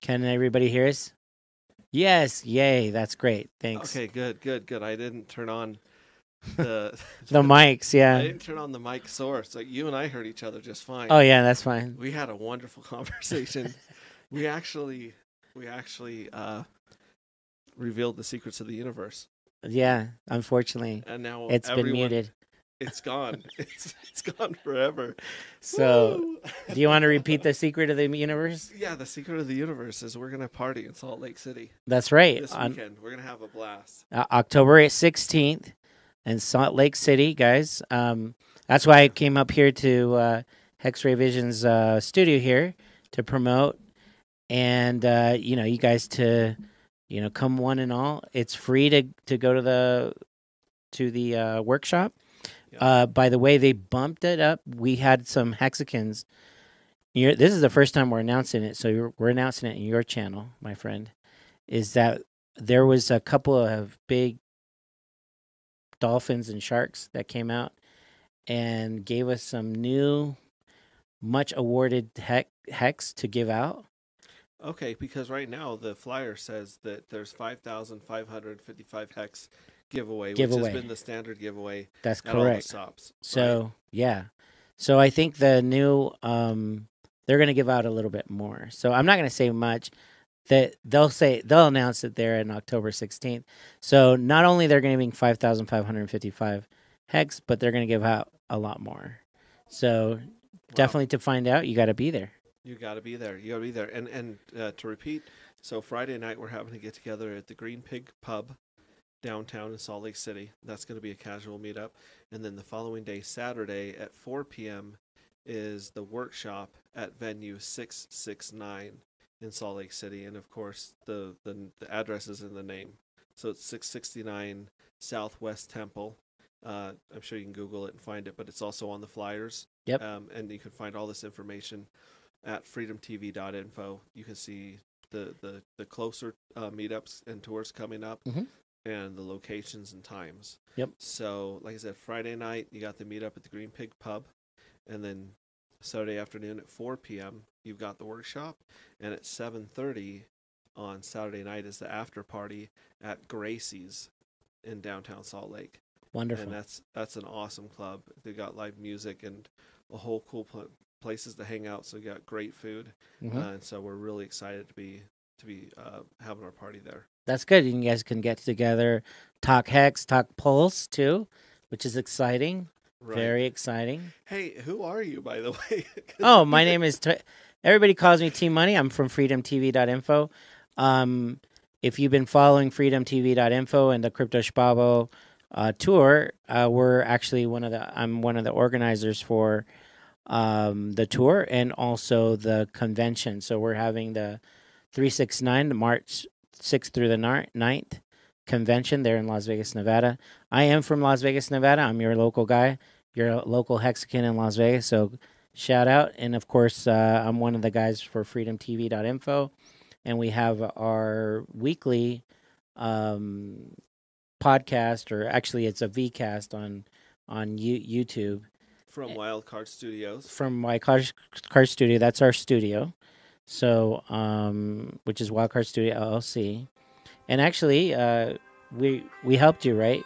Can everybody hear us? Yes, yay, that's great. Thanks. Okay, good. I didn't turn on the, The mics, I yeah. didn't turn on the mic source. Like you and I heard each other just Oh fine. yeah, that's fine. We had a wonderful conversation. We actually we actually revealed the secrets of the universe, Yeah, unfortunately, and now it's been everyone muted. it's gone. It's gone forever. So, Woo! do you want to repeat the secret of the universe? Yeah, the secret of the universe is we're gonna party in Salt Lake City That's right. this On weekend. We're gonna have a blast. October 16th in Salt Lake City, guys. That's why I came up here to X-Ray Vision's studio here to promote, and you guys to come one and all. It's free to go to the workshop. Yeah. By the way, they bumped it up. We had some hexagons. This is the first time we're announcing it, so we're announcing it in your channel, my friend. Is that there was a couple of big dolphins and sharks that came out and gave us some new, much awarded hex to give out. Okay, because right now the flyer says that there's 5,555 hex giveaway, which has been the standard giveaway That's at all the correct. stops. So yeah, so I think the new they're gonna give out a little bit more. So I'm not gonna say much. That they'll announce it there on October 16th. So not only they're going to be 5,555 hex, but they're going to give out a lot more. So definitely to find out, you got to be there. You got to be there. You got to be there. And to repeat, so Friday night we're having to get together at the Green Pig Pub downtown in Salt Lake City. That's going to be a casual meetup. And then the following day, Saturday at 4 p.m. is the workshop at venue 669 in Salt Lake City. And of course, the address is in the name. So it's 669 Southwest Temple. I'm sure you can Google it and find it, but it's also on the flyers. Yep. And you can find all this information at FREEDOMTV.info. You can see the closer meetups and tours coming up, and the locations and times. Yep. So, like I said, Friday night you got the meetup at the Green Pig Pub, and then Saturday afternoon at 4 p.m. you've got the workshop, and at 7:30 on Saturday night is the after party at Gracie's in downtown Salt Lake. Wonderful. And that's an awesome club. They got live music and a whole cool places to hang out. So we got great food, and so we're really excited to be having our party there. That's good. You guys can get together, talk hex, talk pulse too, which is exciting. Right. Very exciting. Hey, who are you, by the way? Oh, my name is. Everybody calls me T Money. I'm from FREEDOMTV.info. If you've been following FREEDOMTV.info and the Crypto Spabo tour, we're actually I'm one of the organizers for the tour and also the convention. So we're having the 369, the March 6th through the 9th convention there in Las Vegas, Nevada. I am from Las Vegas, Nevada. I'm your local guy, your local Hexagon in Las Vegas. So shout out. And of course, I'm one of the guys for FREEDOMTV.info. And we have our weekly podcast, or actually it's a Vcast on YouTube. From Wildcard Studios. From Wildcard Studio. That's our studio. So, which is Wildcard Studio LLC. And actually, we helped you, right?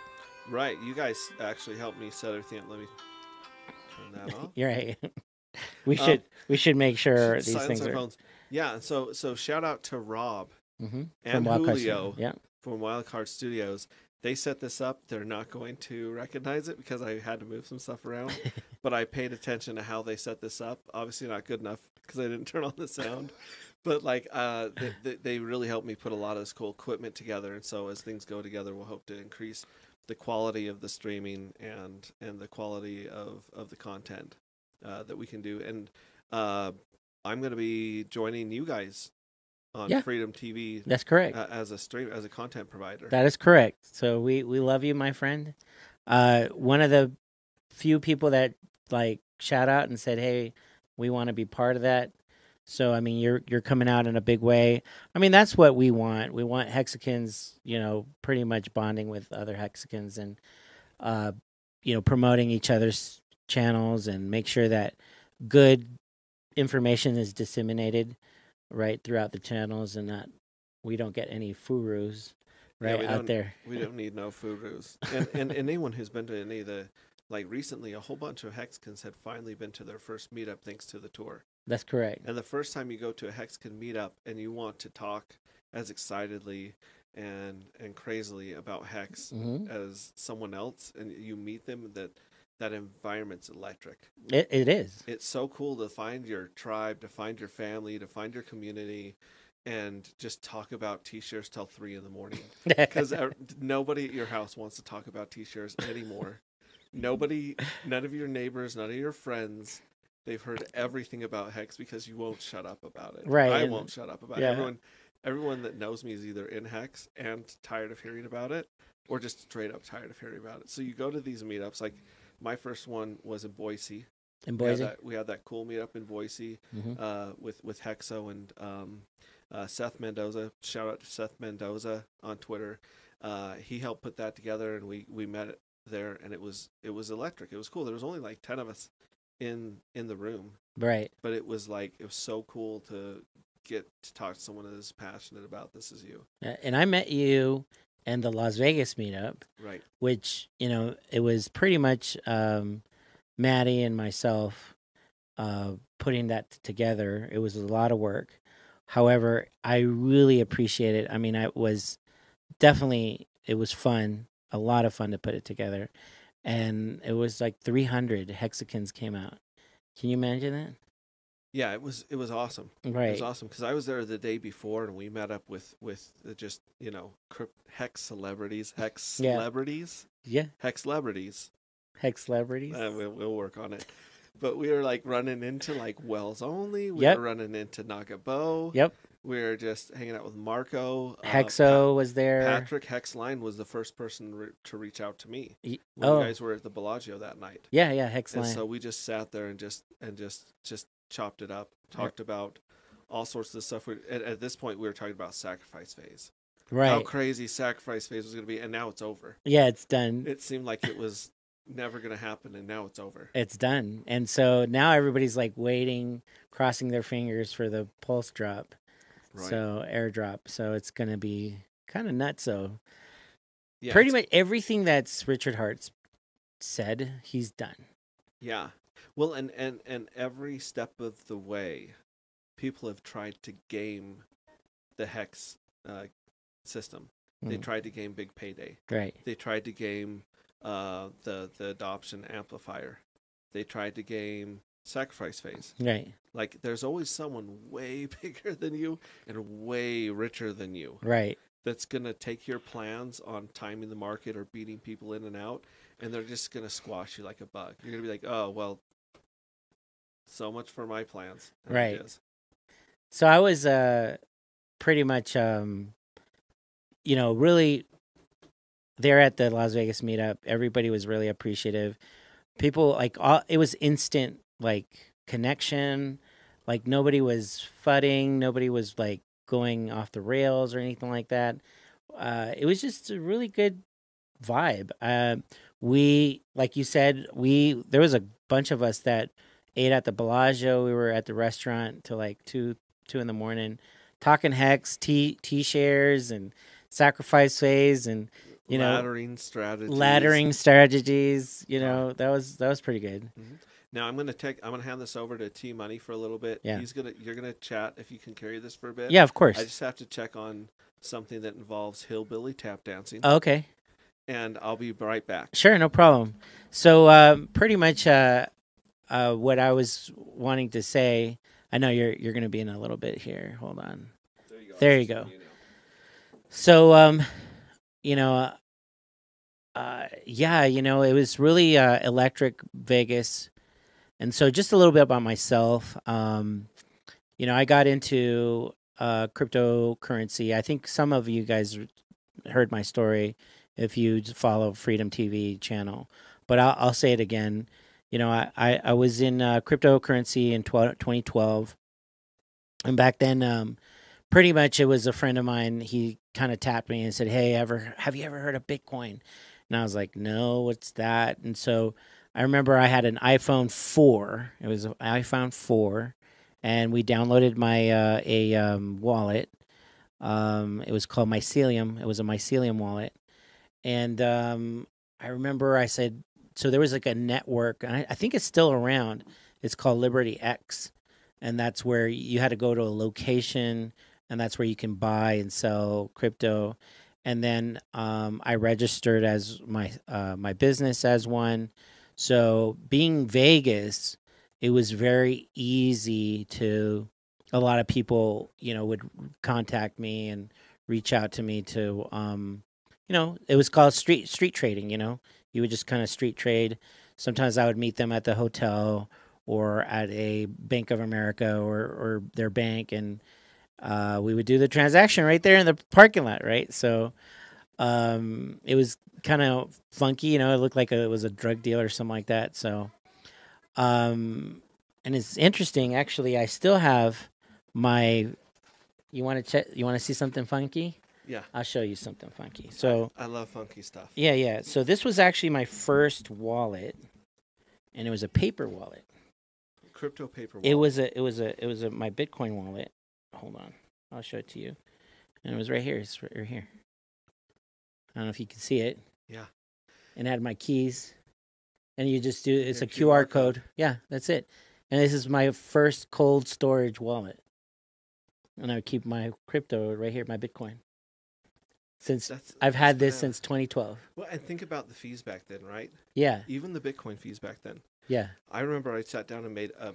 Right. You guys actually helped me set everything up. Let me turn that off. You're right. we should make sure these things are. Phones. Yeah. So shout out to Rob and from Julio from Wildcard Studios. They set this up. They're not going to recognize it because I had to move some stuff around, but I paid attention to how they set this up. Obviously not good enough because I didn't turn on the sound, but like they really helped me put a lot of this cool equipment together. And so as things go together, we'll hope to increase the quality of the streaming and the quality of the content that we can do. And I'm going to be joining you guys on Freedom TV. That's correct. As a content provider. That is correct. So we love you, my friend. One of the few people that like shout out and said, "Hey, we want to be part of that." So I mean, you're coming out in a big way. I mean, that's what we want. We want hexagons, pretty much bonding with other hexagons and promoting each other's channels and make sure that good information is disseminated. right, throughout the channels, and that we don't get any furus Yeah, right out there. we don't need no furus. And anyone who's been to any of the, like recently, a whole bunch of Hexicans had finally been to their first meetup thanks to the tour. That's correct. And the first time you go to a Hexican meetup and you want to talk as excitedly and crazily about Hex as someone else, and you meet them, that environment's electric. It is. It's so cool to find your tribe, to find your family, to find your community, and just talk about t-shirts till 3 in the morning. Because nobody at your house wants to talk about t-shirts anymore. None of your neighbors, none of your friends, they've heard everything about Hex because you won't shut up about it. Right. I won't shut up about it. Everyone that knows me is either in Hex and tired of hearing about it, or just straight up tired of hearing about it. So you go to these meetups. Like my first one was in Boise. In Boise, we had that cool meetup in Boise with Hexo and Seth Mendoza. Shout out to Seth Mendoza on Twitter. He helped put that together, and we met there, and it was electric. It was cool. There was only like 10 of us in the room, right? But it was so cool to get to talk to someone that is passionate about this as you. And I met you in the Las Vegas meetup, right? Which, it was pretty much Maddie and myself putting that together. It was a lot of work. However, I really appreciate it. I mean, it was fun, a lot of fun to put it together. And it was like 300 Hexicans came out. Can you imagine that? Yeah, it was awesome. Right. It was awesome because I was there the day before, and we met up with just Hex celebrities, Hex celebrities, Hex celebrities, Hex celebrities. We'll work on it. But we were like running into like Wells Only. We were running into Nagabo. Yep. We were just hanging out with Marco. Hexo was there. Patrick Hexline was the first person to reach out to me when you guys were at the Bellagio that night. Yeah, Hexline. And so we just sat there and just chopped it up, talked about all sorts of stuff. At this point, we were talking about sacrifice phase. Right. How crazy sacrifice phase was going to be, and now it's over. Yeah, it's done. It seemed like it was never going to happen, and now it's over. It's done. And so now everybody's like waiting, crossing their fingers for the pulse drop. Right. So airdrop. So it's going to be kind of nuts. So pretty much everything that's Richard Hart's said, he's done. Yeah. Well, and every step of the way, people have tried to game the Hex system. They tried to game Big Payday. Right. They tried to game the adoption amplifier. They tried to game sacrifice phase. Right. Like there's always someone way bigger than you and way richer than you. Right. That's going to take your plans on timing the market or beating people in and out, and they're just going to squash you like a bug. You're going to be like, oh, well, so much for my plans. And right. So I was pretty much, really there at the Las Vegas meetup. Everybody was really appreciative. People it was instant connection. Like nobody was fudding. Nobody was going off the rails or anything like that. It was just a really good vibe. We, like you said, there was a bunch of us that ate at the Bellagio. We were at the restaurant till 2 in the morning, talking Hex, T-shares and sacrifice phase and laddering strategies. That was pretty good. Mm-hmm. Now I'm gonna hand this over to T Money for a little bit. Yeah. You're gonna chat if you can carry this for a bit. Yeah, of course. I just have to check on something that involves hillbilly tap dancing. Oh, okay. And I'll be right back. Sure, no problem. So pretty much what I was wanting to say, I know you're going to be in a little bit here. Hold on. There you go. So it was really electric Vegas. And so just a little bit about myself. I got into cryptocurrency. I think some of you guys heard my story if you follow Freedom TV channel. But I'll say it again. I was in cryptocurrency in 2012. And back then, pretty much it was a friend of mine. He kind of tapped me and said, hey, have you ever heard of Bitcoin? And I was like, no, what's that? And so I remember I had an iPhone 4. It was an iPhone 4. and we downloaded my wallet. It was called Mycelium. It was a Mycelium wallet, and I remember I said, so there was like a network, and I think it's still around. It's called Liberty X, and that's where you had to go to a location, and that's where you can buy and sell crypto. And then I registered as my business as one. So being Vegas, it was very easy to. A lot of people, would contact me and reach out to me to it was called street trading. You would just kind of street trade. Sometimes I would meet them at the hotel or at a Bank of America or their bank, and we would do the transaction right there in the parking lot, right? So it was kind of funky. It looked like it was a drug deal or something like that. So and it's interesting, actually. I still have my. You want to check? You want to see something funky? Yeah. I'll show you something funky. So I love funky stuff. yeah. So this was actually my first wallet, and it was a paper wallet. Crypto paper wallet. It was my Bitcoin wallet. Hold on, I'll show it to you. And it was right here. It's right here. I don't know if you can see it. Yeah. And it had my keys, and you just do. It's Yeah, a QR code. Yeah, that's it. And this is my first cold storage wallet, and I would keep my crypto right here, my Bitcoin. I've had this since 2012. Well, and think about the fees back then, right? Yeah. Even the Bitcoin fees back then. Yeah. I remember I sat down and made a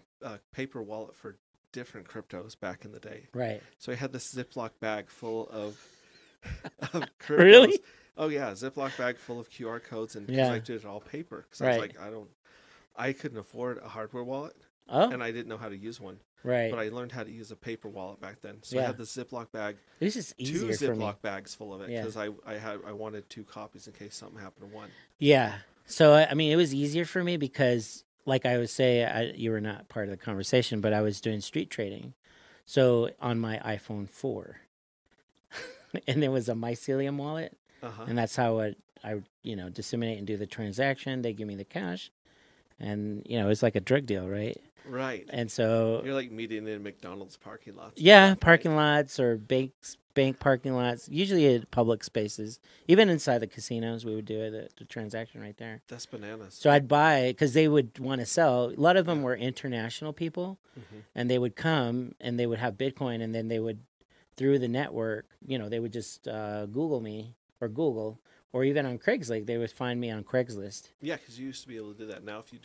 paper wallet for different cryptos back in the day. Right. So I had this Ziploc bag full of cryptos. Really? Oh yeah, Ziploc bag full of QR codes, and Yeah. I did it all paper because Right. I was like, I couldn't afford a hardware wallet, Oh. and I didn't know how to use one. Right. But I learned how to use a paper wallet back then. So Yeah. I had this Ziploc bag, It was just two easier for me. Ziploc bags full of it Yeah. because I wanted 2 copies in case something happened to one. Yeah. So I mean, it was easier for me because, like I would say, you were not part of the conversation, but I was doing street trading. So on my iPhone 4, and there was a Mycelium wallet, and that's how I disseminate and do the transaction. They give me the cash, and it's like a drug deal, right? Right. And so You're like meeting in McDonald's parking lots. yeah, parking lots or bank parking lots, usually at public spaces. Even inside the casinos, we would do the transaction right there. That's bananas. So I'd buy because they would want to sell. A lot of them were international people, and they would come and they would have Bitcoin, and then they would, through the network, they would just Google me or even on Craigslist. They would find me on Craigslist. Yeah, because you used to be able to do that. Now, if you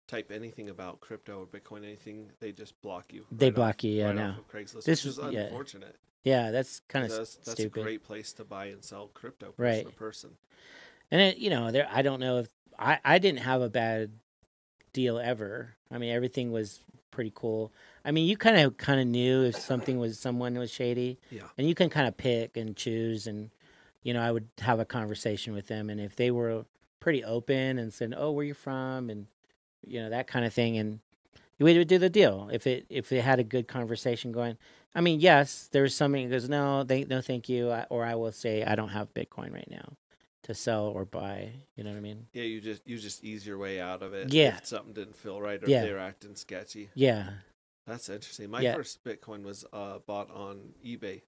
type anything about crypto or Bitcoin, anything, they just block you. They block you, yeah. Right Now off of Craigslist, this which is was- yeah. unfortunate. Yeah, that's kind of That's stupid. a great place to buy and sell crypto, person Right. to person. And there, I don't know if I didn't have a bad deal ever. I mean, everything was pretty cool. I mean, you kind of knew if someone was shady. Yeah. And you can kind of pick and choose, and I would have a conversation with them, and if they were pretty open and said, "Oh, where you from?" and that kind of thing, and we would do the deal. If it had a good conversation going. I mean, yes, there's somebody that goes, no, thank you, or I will say, I don't have Bitcoin right now to sell or buy. You know what I mean? Yeah, you just ease your way out of it. Yeah. If something didn't feel right, or Yeah. if they were acting sketchy. Yeah. That's interesting. My first Bitcoin was bought on eBay.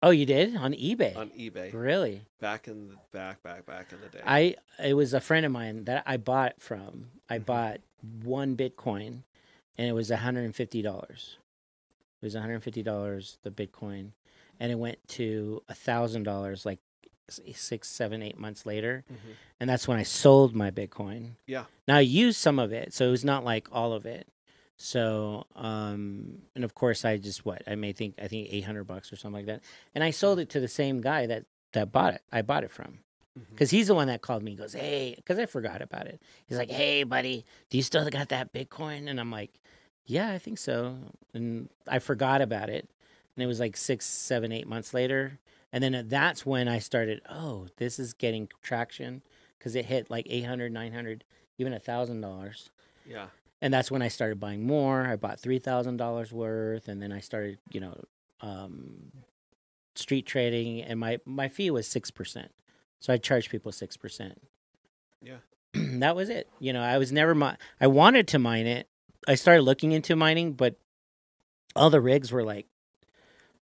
Oh, you did? On eBay? On eBay. Really? Back in the day. It was a friend of mine that I bought from. I bought 1 Bitcoin, and it was $150. It was $150, the Bitcoin, and it went to $1,000 like 6, 7, 8 months later, and that's when I sold my Bitcoin. Yeah. Now I used some of it, so it was not like all of it. So, and of course, I think $800 or something like that, and I sold it to the same guy that bought it. I bought it from. Because he's the one that called me. He goes, hey, because I forgot about it. He's like, hey, buddy, do you still got that Bitcoin? And I'm like, yeah, I think so. And I forgot about it. And it was like 6, 7, 8 months later. And then that's when I started, oh, this is getting traction. Because it hit like $800, $900, even $1,000. Yeah. And that's when I started buying more. I bought $3,000 worth. And then I started, street trading. And my fee was 6%. So I charged people 6%. Yeah. That was it. I was never I wanted to mine it. I started looking into mining, but all the rigs were like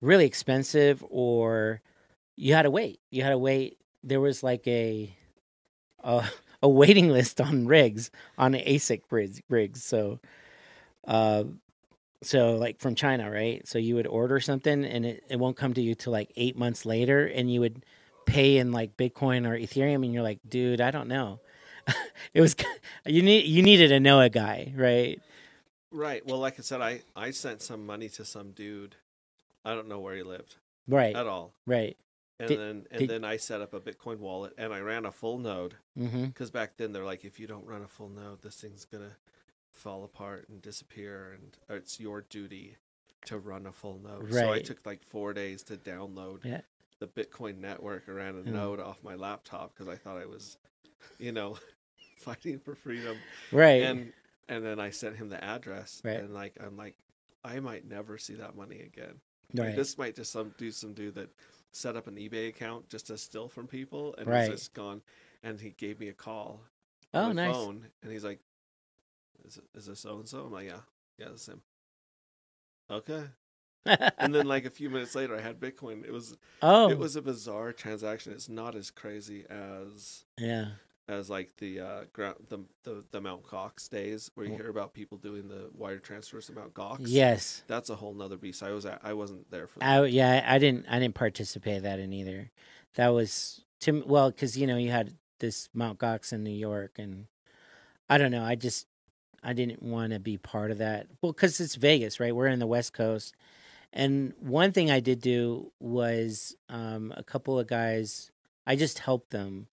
really expensive, or you had to wait. You had to wait. There was like a, a waiting list on rigs, on the ASIC rigs. Uh, so like from China, right? So you would order something and it won't come to you till like 8 months later, and you would pay in like Bitcoin or Ethereum, and you're like, dude, I don't know. It was you needed to know a guy, right? Right. Well, like I said, I sent some money to some dude. I don't know where he lived Right, at all. right. And Did did then I set up a Bitcoin wallet and I ran a full node mm-hmm. because back then they're like, if you don't run a full node, this thing's gonna fall apart and disappear, and it's your duty to run a full node. So I Right. took like 4 days to download Yeah. the Bitcoin network. I ran a Mm. node off my laptop because I thought I was, you know, fighting for freedom. Right. And then I sent him the address, Right. and like I'm like, I might never see that money again. Like Right. this might just some dude that set up an eBay account just to steal from people, and he's Right. just gone. And he gave me a call on Oh, my nice. phone, and he's like, is this so and so? I'm like, yeah, that's him. Okay. And then like a few minutes later, I had Bitcoin. It Oh, was a bizarre transaction. It's not as crazy yeah. as like the the Mount Gox days where you W- hear about people doing the wire transfers to Mount Gox. Yes. That's a whole nother beast. I wasn't there for I that. yeah, I didn't participate in that in either. That was well, because you had this Mount Gox in New York, and I don't know. I didn't want to be part of that. Well, because it's Vegas, right? We're in the West Coast, and one thing I did do was a couple of guys. I just helped them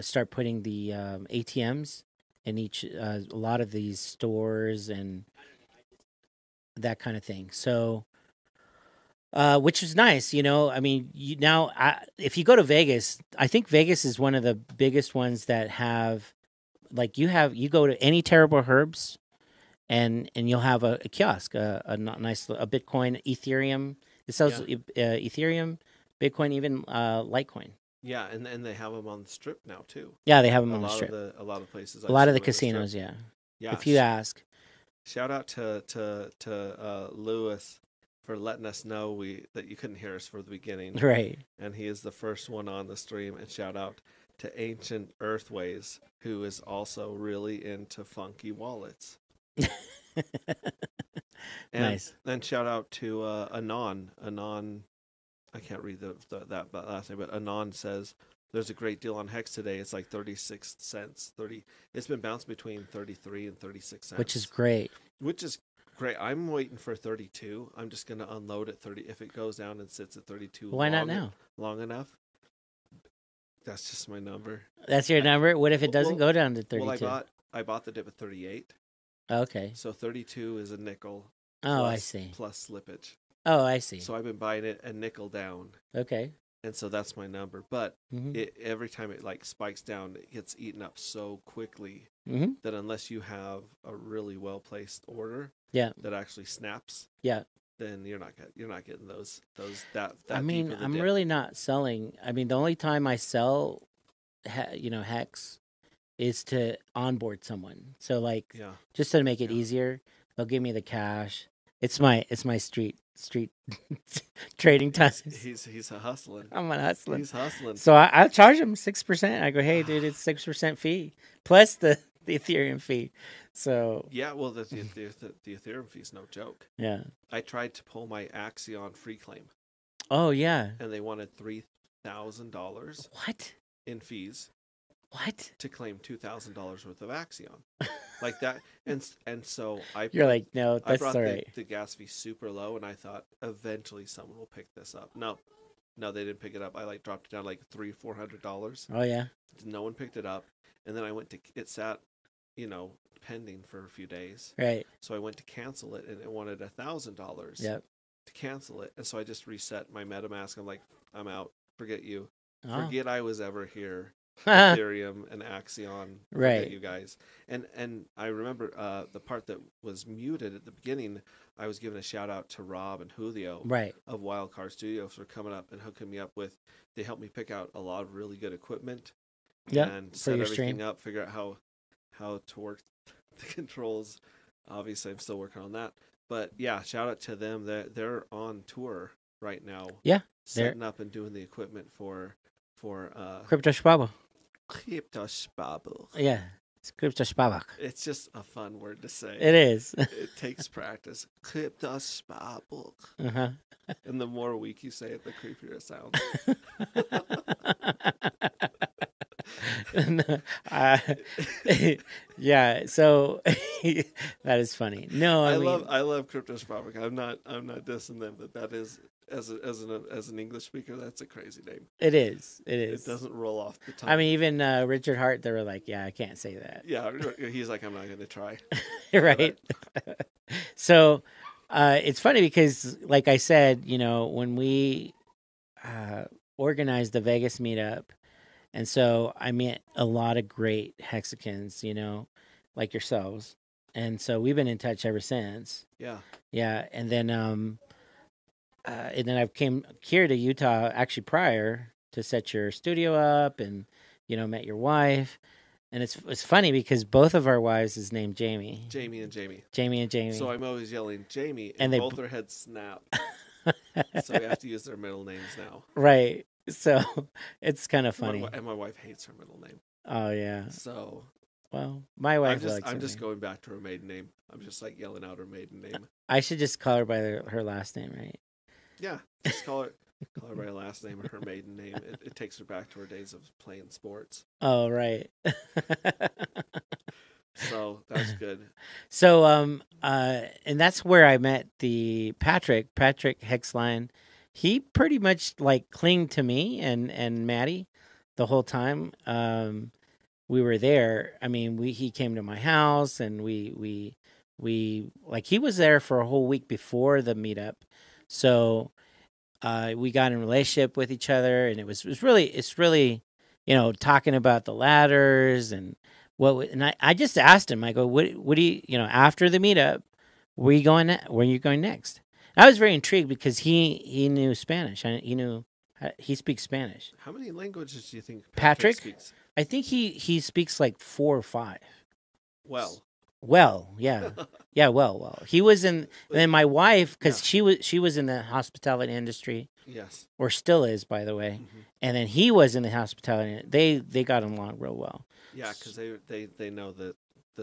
start putting the ATMs in each a lot of these stores and that kind of thing. So which is nice, I mean, if you go to Vegas, I think Vegas is one of the biggest ones that have like you go to any Terrible Herbs, and you'll have a kiosk, nice a Bitcoin, Ethereum. It sells Yeah, Ethereum, Bitcoin, even Litecoin. yeah, and they have them on the strip now too. Yeah, they have them on the strip. A lot of places A I've lot of seen the them in the strip. casinos, yeah. Yeah, If you ask, shout out to Lewis for letting us know we that you couldn't hear us for the beginning, right? and he is the first one on the stream. And shout out to Ancient Earthways, who is also really into funky wallets. And Nice. then shout out to Anon. Anon, I can't read that last name, but Anon says there's a great deal on Hex today. It's like 36 cents. 30. It's been bouncing between 33 and 36 Which is cents, great. which is great. I'm waiting for 32. I'm just gonna unload at 30. If it goes down and sits at 32 Why not now? long enough, that's just my number. That's your number. What if it Well, doesn't go down to well, 32? I bought the dip at 38. Okay. So 32 is a nickel Oh, I see. plus slippage. Oh, I see. So I've been buying it a nickel down, Okay. and so that's my number. But Mm-hmm. every time it like spikes down, it gets eaten up so quickly Mm-hmm. that unless you have a really well placed order, Yeah. that actually snaps, Yeah. then you're not getting those that I deep mean, of the I'm dip. really not selling. I mean, the only time I sell, Hex is to onboard someone. So like, Yeah, just to make it yeah. easier, they'll give me the cash. It's my street trading times. He's a hustling. I'm a hustling. He's hustling. So I charge them 6%. I go, hey, dude, it's 6% fee plus the Ethereum fee. So Yeah, well, the Ethereum fee's no joke. yeah. I tried to pull my Axion free claim, Oh yeah. and they wanted $3,000 What? in fees What? to claim $2,000 worth of Axion, like that. And so You're like, no, I that's brought all right. the gas fee super low, and I thought eventually someone will pick this up. No, they didn't pick it up. I like dropped it down like $300-400. Oh yeah. No one picked it up, and then I went to it sat, pending for a few days. Right. So I went to cancel it, and it wanted $1,000 Yep. to cancel it, and so I just reset my MetaMask. I'm like, I'm out. Forget you. Oh. Forget I was ever here. Ethereum and Axion, Right. you guys. And I remember the part that was muted at the beginning. I was giving a shout out to Rob and Julio Right. of Wildcard Studios for coming up and hooking me up with. They helped me pick out a lot of really good equipment. Yep. And For set your everything stream. up. Figure out how to work the controls. Obviously, I'm still working on that. But yeah, shout out to them. They're on tour right now. Yeah, setting up and doing the equipment for Crypto Schwabo. Crypto Schwabo. Yeah, it's Crypto Schwabach. It's just a fun word to say. It is. It takes practice. Crypto Schwabo. Uh-huh. And the more weak you say it, the creepier it sounds. Yeah, so that is funny. No, I mean, I love Crypto Schwabach. I'm not dissing them, but that is as an English speaker, that's a crazy name. it is. It doesn't roll off the tongue. I mean, even Richard Hart, they were like, "Yeah, I can't say that." Yeah, he's like, "I'm not going to try." Right. So it's funny because, like I said, when we organized the Vegas meetup, and so I met a lot of great Hexicans, like yourselves, and so we've been in touch ever since. Yeah. Yeah, and then I came here to Utah actually prior to set your studio up, and met your wife. And it's funny because both of our wives is named Jamie. Jamie and Jamie. Jamie and Jamie. So I'm always yelling Jamie, And both their heads snap. So we have to use their middle names now. Right. So it's kind of funny. And my wife hates her middle name. Oh yeah. So well, my wife I'm just going back to her maiden name. I'm just like yelling out her maiden name. I should just call her by her last name, right? Yeah, just call her by her last name or her maiden name. It takes her back to her days of playing sports. Oh, right. So that's good. So and that's where I met the Patrick Hexline. He pretty much like clinged to me and Maddie the whole time we were there. I mean, he came to my house, and we like, he was there for a whole week before the meetup. So we got in a relationship with each other, and it's really talking about the ladders and and I just asked him, I go, what do you, after the meetup, where you going next? And I was very intrigued because he knew Spanish. He speaks Spanish. How many languages do you think Patrick speaks? I think he speaks like 4 or 5. Well, yeah. Yeah, well. He was in, and then my wife, because she was in the hospitality industry. Yes. Or still is, by the way. Mm-hmm. And then he was in the hospitality. They got along real well. Yeah, because they know the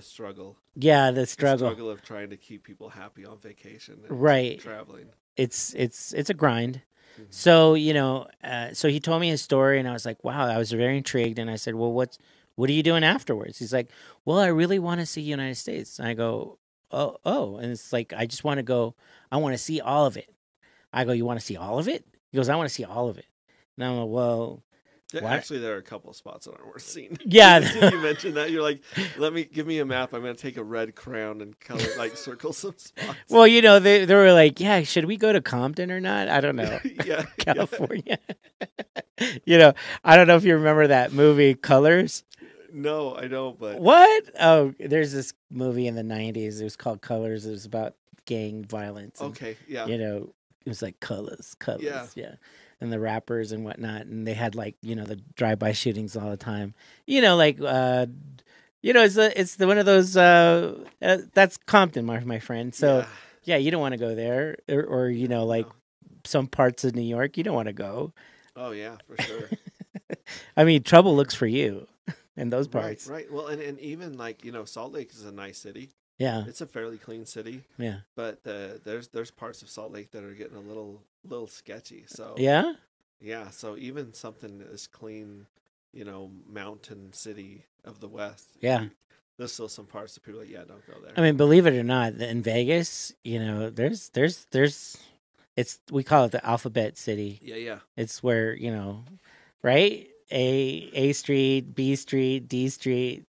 struggle. Yeah, the struggle. The struggle of trying to keep people happy on vacation. And right. Traveling. It's a grind. Mm-hmm. So, so he told me his story, and I was like, wow, I was very intrigued. And I said, well, what are you doing afterwards? He's like, well, I really want to see United States. And I go, oh. And it's like, I just want to go. I want to see all of it. I go, you want to see all of it? He goes, I want to see all of it. And I'm like, well, actually, there are a couple of spots that aren't worth seeing. Yeah. You mentioned that. You're like, give me a map. I'm going to take a red crayon and circle some spots. Well, they were like, yeah, should we go to Compton or not? I don't know. Yeah. California. I don't know if you remember that movie, Colors. No, I don't, but. What? Oh, there's this movie in the 90s. It was called Colors. It was about gang violence. And, okay, yeah. It was like colors. Yeah. And the rappers and whatnot. And they had the drive-by shootings all the time. It's one of those, that's Compton, my friend. So, yeah, you don't want to go there. Or no. Some parts of New York, you don't want to go. Oh, yeah, for sure. I mean, trouble looks for you in those parts. Right. Well, and even Salt Lake is a nice city. Yeah. It's a fairly clean city. Yeah. But there's parts of Salt Lake that are getting a little sketchy. So yeah. Yeah. So even something as clean, mountain city of the West. Yeah. There's still some parts that people are like, yeah, don't go there. I mean, believe it or not, in Vegas, there's we call it the Alphabet City. Yeah. It's where, right? A Street, B Street, D Street.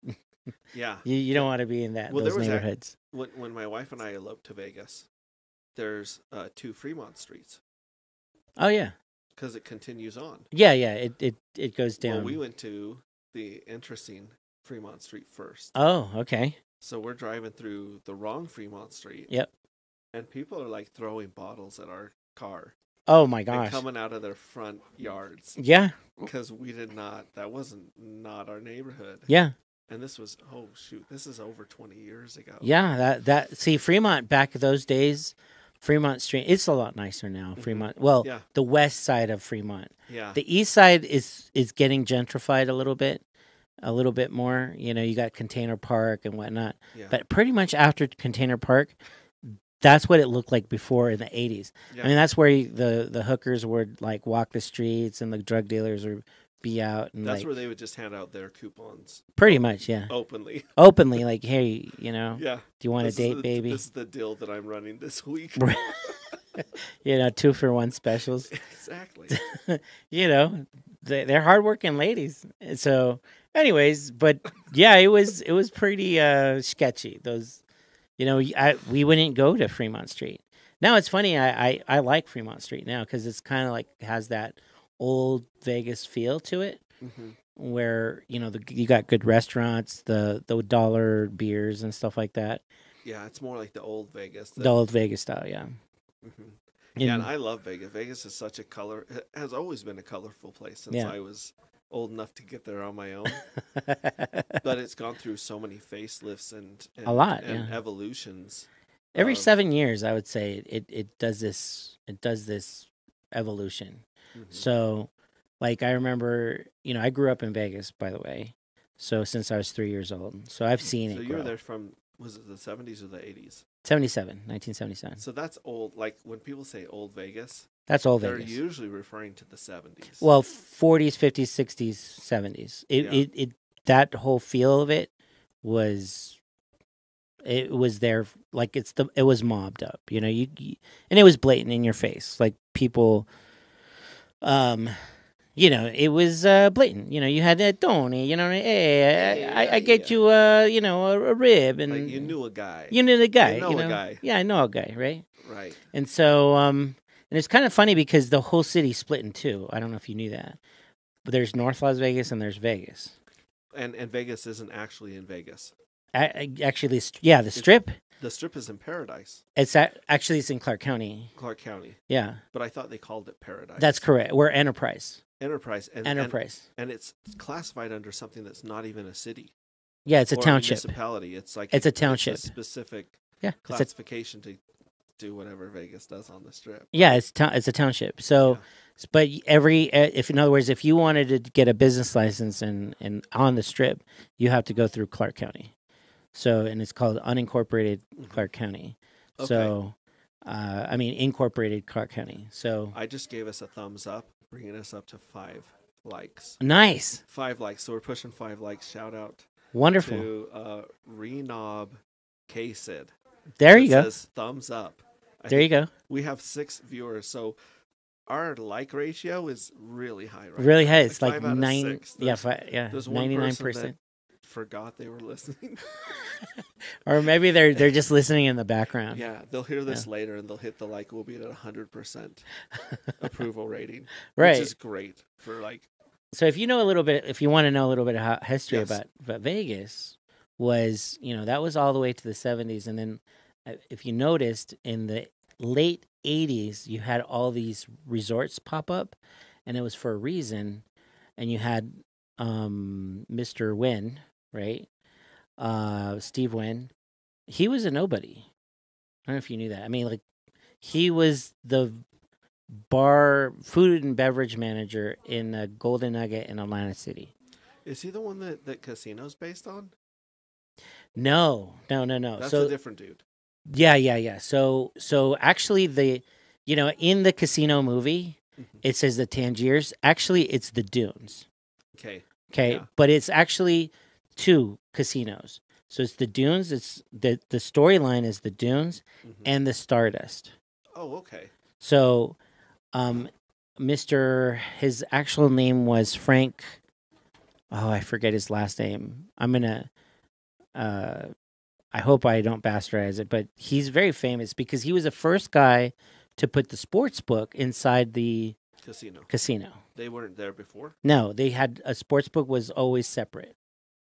Yeah. You don't want to be in those neighborhoods. When my wife and I eloped to Vegas, there's 2 Fremont streets. Oh, yeah. Because it continues on. Yeah. It goes down. Well, we went to the interesting Fremont Street first. Oh, okay. So we're driving through the wrong Fremont Street. Yep. And people are throwing bottles at our car. Oh my gosh. And coming out of their front yards. Yeah. Because that wasn't our neighborhood. Yeah. And this was, oh shoot, this is over 20 years ago. Yeah, see Fremont back those days, Fremont Street. It's a lot nicer now. Fremont, well, Yeah. the west side of Fremont. Yeah. The east side is getting gentrified a little bit more. You know, you got Container Park and whatnot. Yeah. But pretty much after Container Park, that's what it looked like before in the 80s. Yeah. I mean, that's where the hookers would like walk the streets and the drug dealers would be out. And that's like, where they would just hand out their coupons. Pretty much, yeah. Openly. Openly, like, hey, you know, Yeah. do you want a date, baby? This is the deal that I'm running this week. You know, 2-for-1 specials. Exactly. You know, they're hardworking ladies. So, anyways, but yeah, it was pretty sketchy. Those, you know, we wouldn't go to Fremont Street. Now it's funny. I like Fremont Street now because it's kind of like has that old Vegas feel to it, where you know you got good restaurants, the dollar beers and stuff like that. Yeah, it's more like the old Vegas. The old Vegas style, yeah. Yeah, and I love Vegas. Vegas is such it has always been a colorful place since I was old enough to get there on my own. But it's gone through so many facelifts and a lot, and evolutions. Every 7 years, I would say it does this evolution. So, like I remember, you know, I grew up in Vegas, by the way. So since I was 3 years old, so I've seen it. So you were there from, was it the 70s or the 80s? 1977. So that's old. Like when people say old Vegas, that's old they're Vegas. They're usually referring to the 70s. Well, 40s, 50s, 60s, 70s. It that whole feel of it was there. Like it was mobbed up. You know, you and it was blatant in your face. Like people, you know, it was blatant. You know, you had that Tony. You know, hey, I get you, you know, a rib, and like you knew a guy. You knew the guy. You know a guy. Yeah, I know a guy, right? Right. And so, and it's kind of funny because the whole city split in two. I don't know if you knew that, but there's North Las Vegas and there's Vegas. And Vegas isn't actually in Vegas. Actually, yeah, the Strip. The Strip is in Paradise. It's in Clark County. Clark County. Yeah. But I thought they called it Paradise. That's correct. We're Enterprise. Enterprise. And it's classified under something that's not even a city. Yeah, it's a township. Municipality. It's like it's a township. It's a specific classification to do whatever Vegas does on the Strip. Yeah, it's a township. So, but if in other words, if you wanted to get a business license and on the Strip, you have to go through Clark County. So, and it's called unincorporated Clark County. Okay. So, I mean, incorporated Clark County. So I just gave us a thumbs up, bringing us up to 5 likes. Nice. 5 likes. So we're pushing 5 likes. Shout out. Wonderful. To Renob K-Sid. There you go. Says thumbs up. There you go. We have 6 viewers, so our like ratio is really high right really now. high. It's like 9. There's 99%. Forgot they were listening. Or maybe they're just listening in the background. Yeah, they'll hear this later and they'll hit the like. We'll be at 100% approval rating, right? Which is great for like. So if you want to know a little bit of history about Vegas, was that was all the way to the 70s, and then if you noticed in the late 80s, you had all these resorts pop up, and it was for a reason, and you had Mr. Wynn, right? Steve Wynn, he was a nobody. I don't know if you knew that. I mean, like, he was the bar food and beverage manager in Golden Nugget in Atlantic City. Is he the one that Casino's based on? No. That's a different dude. Yeah. So actually, in the Casino movie, it says the Tangiers. Actually, it's the Dunes. Okay. Yeah. But it's actually 2 casinos. So it's the Dunes. It's the storyline is the Dunes and the Stardust. Oh, okay. So, his actual name was Frank. Oh, I forget his last name. I'm gonna. I hope I don't bastardize it, but he's very famous because he was the first guy to put the sports book inside the casino. They weren't there before? No, they had a sports book was always separate.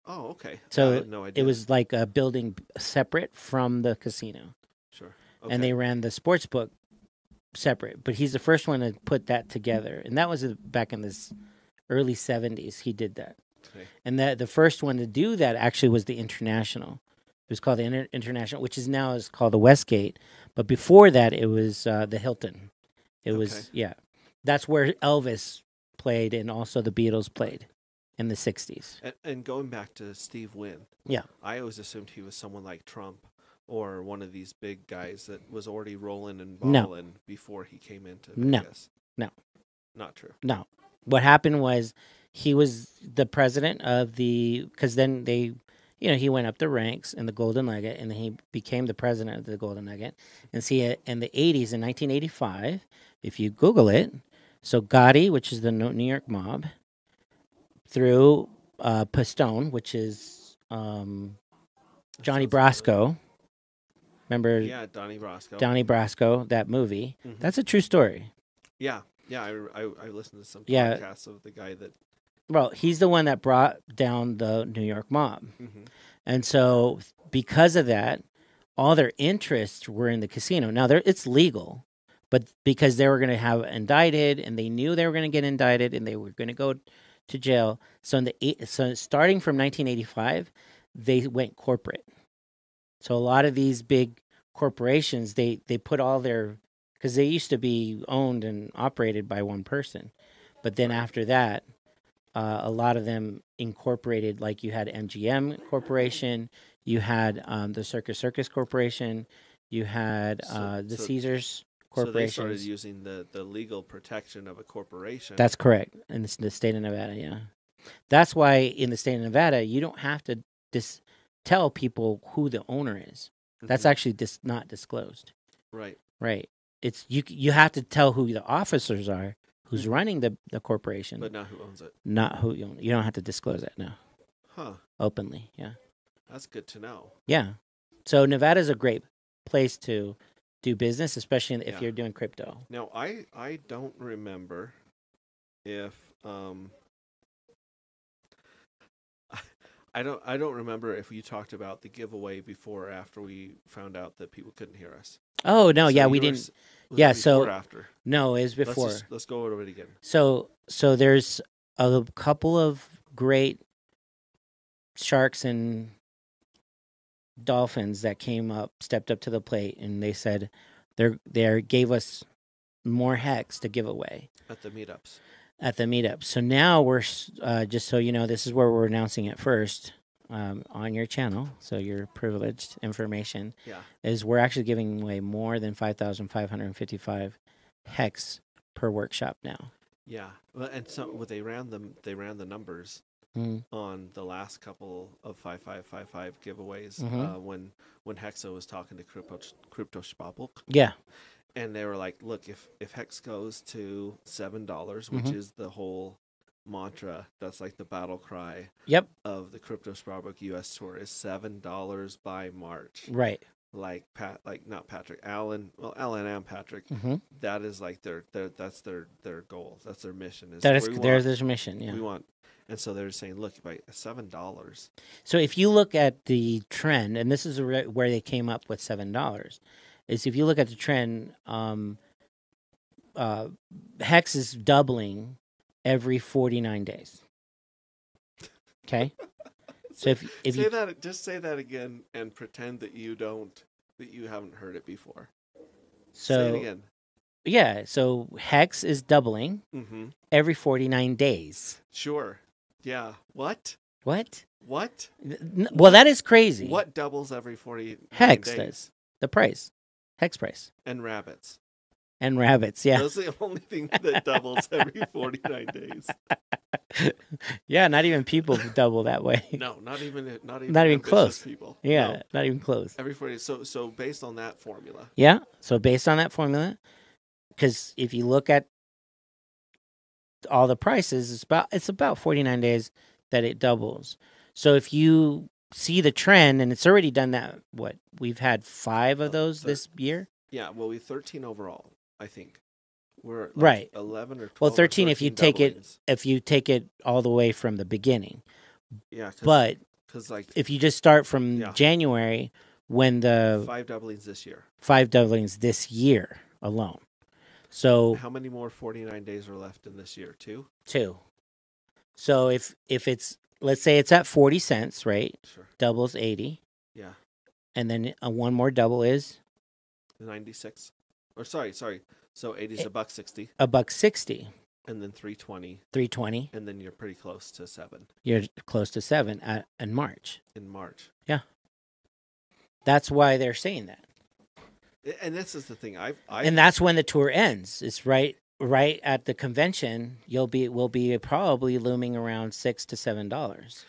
Oh, okay. So I had no idea. It was like a building separate from the casino. Sure. Okay. And they ran the sports book separate, but he's the first one to put that together. And that was back in the early 70s he did that. Okay. And the first one to do that actually was the International. It was called the International, which is now is called the Westgate. But before that, it was the Hilton. It was that's where Elvis played, and also the Beatles played in the '60s. And going back to Steve Wynn, Yeah, I always assumed he was someone like Trump or one of these big guys that was already rolling and No. balling before he came into No. Vegas. No. Not true. No. What happened was he was the president of because then they, he went up the ranks in the Golden Nugget, and then he became the president of the Golden Nugget. And see, in the '80s, in 1985, if you Google it, so Gotti, which is the New York mob, through Pistone, which is Johnny Brasco. Remember? Yeah, Donnie Brasco. Donnie Brasco, that movie. Mm-hmm. That's a true story. Yeah. I listened to some podcasts of the guy that. Well, he's the one that brought down the New York mob. Mm-hmm. And so because of that, all their interests were in the casino. Now, it's legal, but because they were going to have indicted, and they knew they were going to get indicted, and they were going to go to jail. So starting from 1985, they went corporate. So a lot of these big corporations, they put all their, because they used to be owned and operated by one person. But then after that, a lot of them incorporated, like you had MGM Corporation, you had the Circus Corporation, you had the Caesars Corporation. So they started using the legal protection of a corporation. That's correct. In the state of Nevada, yeah. That's why in the state of Nevada, you don't have to tell people who the owner is. That's actually not disclosed. Right. Right. It's you have to tell who the officers are, who's running the corporation, but not who owns it. Not who you own. You don't have to disclose that now. Huh. Openly, yeah. That's good to know. Yeah. So Nevada's a great place to do business, especially if you're doing crypto. Now, I don't remember if I don't remember if you talked about the giveaway before or after we found out that people couldn't hear us. Oh no, so we didn't. Yeah, so or after. No, it was before. Let's go over it again. So there's a couple of great sharks and dolphins that stepped up to the plate, and they said they gave us more hex to give away at the meetups. So now we're just so you know, this is where we're announcing it first on your channel, so your privileged information is we're actually giving away more than 5,555 hex per workshop now. Yeah, well, and so they ran the numbers on the last couple of 5555 giveaways when Hexa was talking to Crypto Spabel. Yeah. And they were like, look, if Hex goes to $7, which is the whole mantra, that's like the battle cry of the Crypto Sparbrook US tour, is $7 by March. Right. Like not Patrick, Alan and Patrick, that is like that's their goal. That's their mission. There's their mission, yeah. We want, and so they're saying, look, by $7. So if you look at the trend, and this is where they came up with $7, is if you look at the trend, Hex is doubling every 49 days. Okay? So if just say that again and pretend that you haven't heard it before. So say it again. Yeah, so Hex is doubling every 49 days. Sure. Yeah. What? Well, that is crazy. What doubles every 49 Hex days? does. The price. Hex price. And rabbits. Yeah. Those are the only thing that doubles every 49 days. Yeah, not even people double that way. No, not even close. People. Yeah, no. Not even close. Every 40. So based on that formula. Yeah. So based on that formula, because if you look at all the prices, it's about 49 days that it doubles. So if you see the trend, and it's already done that, we've had 5 of those this year. Yeah, well, we 13 overall, I think. We're right 11 or 12. Well, 13 if you take doublings. it all the way from the beginning. Yeah, but because if you just start from January, when the 5 doublings this year. 5 doublings this year alone. So how many more 49 days are left in this year? 2. 2. So if it's let's say it's at 40 cents, right? Sure. Doubles 80. Yeah. And then one more double is 96. Or sorry. So 80 is $1.60. $1.60. And then 320. 320. And then you're pretty close to 7. You're close to 7 in March. In March. Yeah. That's why they're saying that. And this is the thing. And that's when the tour ends. It's right at the convention. We'll be probably looming around $6 to $7.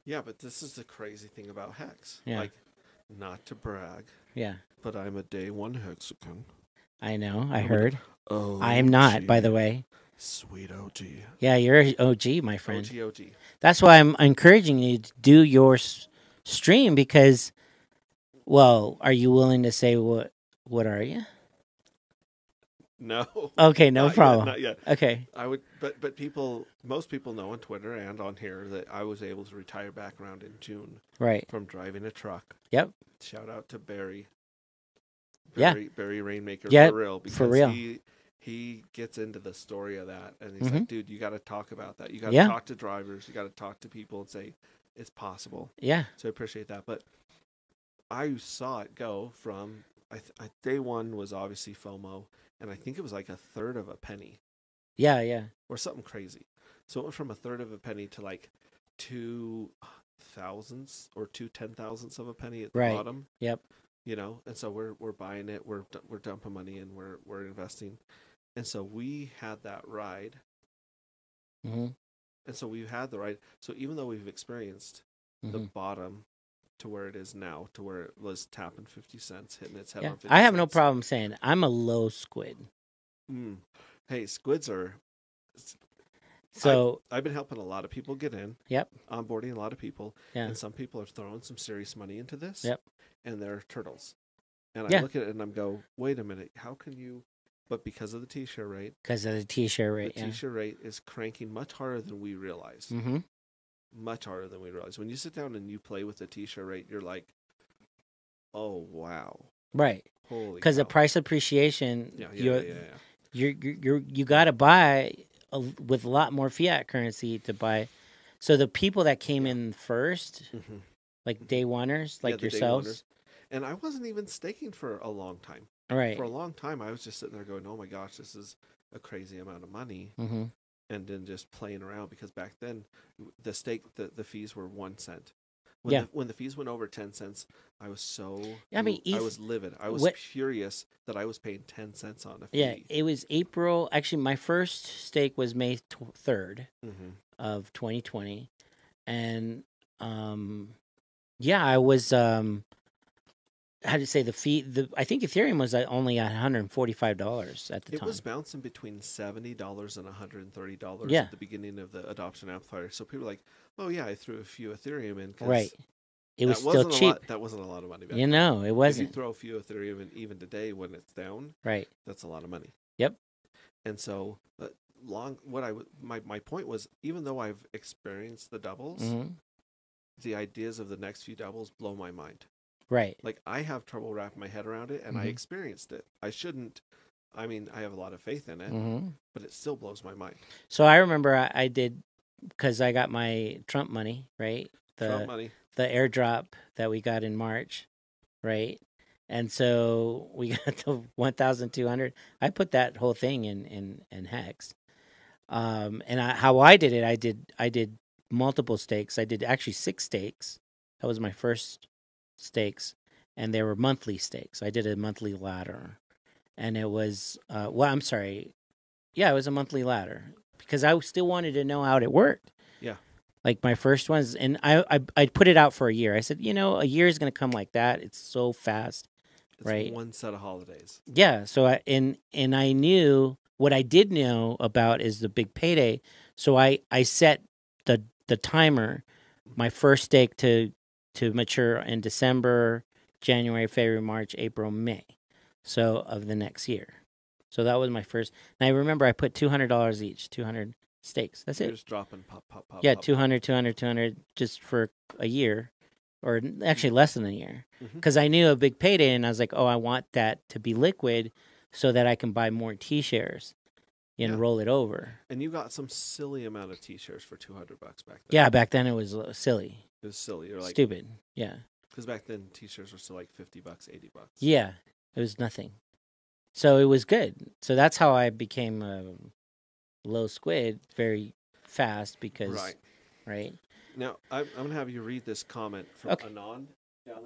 Yeah, but this is the crazy thing about Hex. Yeah. Like, not to brag. Yeah. But I'm a day one Hexican. I know. I heard. Oh, I am not, by the way. Sweet OG. Yeah, you're an OG, my friend. OG. That's why I'm encouraging you to do your stream because, well, are you willing to say what are you? No. Okay, no problem. Not yet. Okay. I would, but most people know on Twitter and on here that I was able to retire back around in June. Right. From driving a truck. Yep. Shout out to Barry. Yeah. Barry Rainmaker for real. Because for real. He gets into the story of that, and he's like, dude, you got to talk about that. You got to Yeah. talk to drivers. You got to talk to people and say it's possible. Yeah. So I appreciate that. But I saw it go from day one was obviously FOMO, and I think it was like a third of a penny. Yeah, yeah. Or something crazy. So it went from a third of a penny to like 2 thousandths or 2 10,000ths of a penny at the bottom. Yep. You know, and so we're buying it. We're dumping money in. We're investing, and so we had that ride. Mm-hmm. And so we've had the ride. So even though we've experienced the bottom to where it is now, to where it was tapping 50 cents, hitting its head on 50 I have cents. no problem saying I'm a low squid. Hey, squids are. So I've been helping a lot of people get in. Yep. Onboarding a lot of people. Yeah. And some people are throwing some serious money into this. Yep. And they're turtles. And I look at it and I'm go, wait a minute, how can you? But because of the T-share rate. Because of the T-share rate. The T-share rate is cranking much harder than we realize. Mm-hmm. Much harder than we realize. When you sit down and you play with the T-share rate, you're like, oh wow. Right. Holy. Because the price appreciation. Yeah. You got to buy with a lot more fiat currency to buy. So the people that came in first, like day oneers, like yourselves. And I wasn't even staking for a long time. Right. For a long time, I was just sitting there going, oh my gosh, this is a crazy amount of money. Mm-hmm. And then just playing around, because back then the fees were 1 cent. When the fees went over 10 cents, I was I was livid. I was furious that I was paying 10 cents on a fee. Yeah, it was April. Actually, my first stake was May 3rd of 2020. And I was how to say the fee? I think Ethereum was only $145 at the time. It was bouncing between $70 and $130 at the beginning of the adoption amplifier. So people were like, "Oh yeah, I threw a few Ethereum in." Right. It was still cheap. That wasn't a lot of money back then. It wasn't. If you throw a few Ethereum in, even today when it's down, right, that's a lot of money. Yep. And so my point was, even though I've experienced the doubles, the ideas of the next few doubles blow my mind. Right. Like, I have trouble wrapping my head around it, and I experienced it. I shouldn't. I mean, I have a lot of faith in it, but it still blows my mind. So I remember I did, because I got my Trump money, right? Trump money. The airdrop that we got in March, right? And so we got to 1,200. I put that whole thing in Hex. How I did it, I did multiple stakes. I did actually 6 stakes. That was my first stakes, and they were monthly stakes. I did a monthly ladder, and it was it was a monthly ladder because I still wanted to know how it worked. Yeah, like my first ones, and I put it out for a year. I said, a year is going to come like that. It's so fast, right? One set of holidays. Yeah. So I knew what I did know about is the big payday. So I set the timer, my first stake to mature in December, January, February, March, April, May, so of the next year. So that was my first. And I remember I put $200 each, 200 stakes. That's it. Just dropping pop. Yeah, 200, 200, just for a year, or actually less than a year, because I knew a big payday, and I was like, oh, I want that to be liquid so that I can buy more T-shares. and Yeah. roll it over. And you got some silly amount of T-shirts for $200 back then. Yeah, back then it was silly. It was silly. You're like, Stupid. Yeah. because back then T-shirts were still like $50, $80. Yeah. It was nothing. So it was good. So that's how I became a low squid very fast because, right? Now I'm gonna have you read this comment from Anon down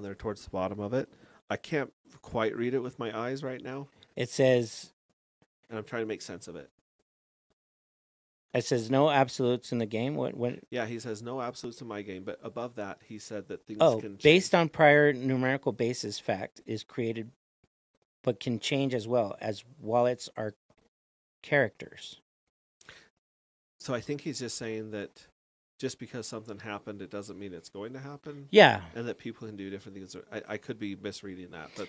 there towards the bottom of it. I can't quite read it with my eyes right now. It says, and I'm trying to make sense of it. It says no absolutes in the game. What? Yeah, he says no absolutes in my game, but above that, he said that things can change. Based on prior numerical basis, fact is created, but can change as well as wallets are characters. So I think he's just saying that just because something happened, it doesn't mean it's going to happen. Yeah, and that people can do different things. I could be misreading that, but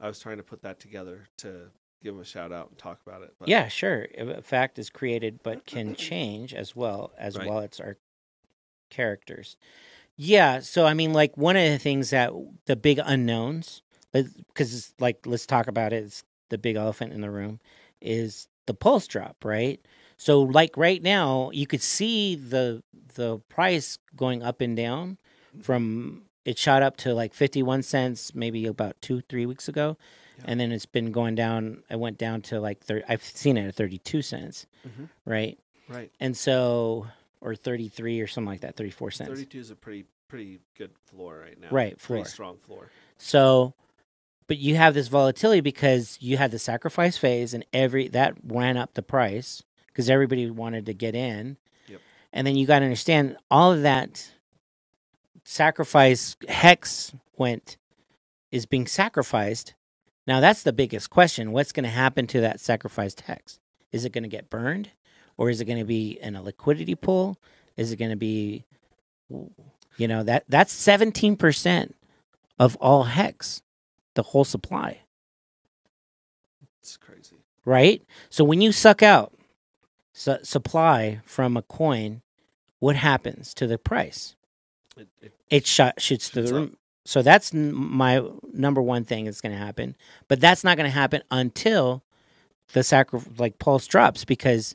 I was trying to put that together to give him a shout out and talk about it. But yeah, sure. A fact is created, but can change as well as wallets are characters. Yeah, so I mean, like one of the things that the big unknowns, because like let's talk about it. It's the big elephant in the room, is the pulse drop, right? So like right now, you could see the price going up and down. From it shot up to like 51 cents maybe about 2-3 weeks ago, and then it's been going down. It went down to like I've seen it at 32 cents, right? Right. And so, or 33 or something like that, 34 cents. 32 is a pretty good floor right now. Right, floor. Pretty strong floor. So, but you have this volatility because you had the sacrifice phase, and that ran up the price because everybody wanted to get in. Yep. And then you got to understand all of that sacrifice hex is being sacrificed. Now that's the biggest question. What's going to happen to that sacrificed hex? Is it going to get burned, or is it going to be in a liquidity pool? Is it going to be, that's 17% of all hex, the whole supply. It's crazy, right? So when you suck out supply from a coin, what happens to the price? It shoots through the room. So that's my number one thing that's going to happen. But that's not going to happen until the pulse drops, because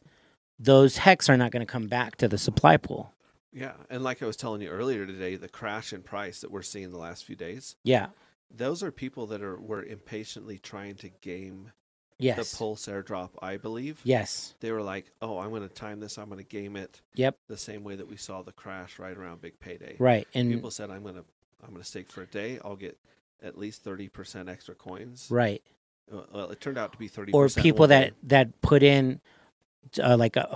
those hex are not going to come back to the supply pool. Yeah, and like I was telling you earlier today, the crash in price that we're seeing the last few days. Yeah, those are people that were impatiently trying to game. Yes. The pulse airdrop, I believe. Yes. They were like, "Oh, I'm going to time this. I'm going to game it." Yep. The same way that we saw the crash right around Big Payday. Right. And people said, "I'm going to stake for a day. I'll get at least 30% extra coins." Right. Well, it turned out to be 30%. Or people that put in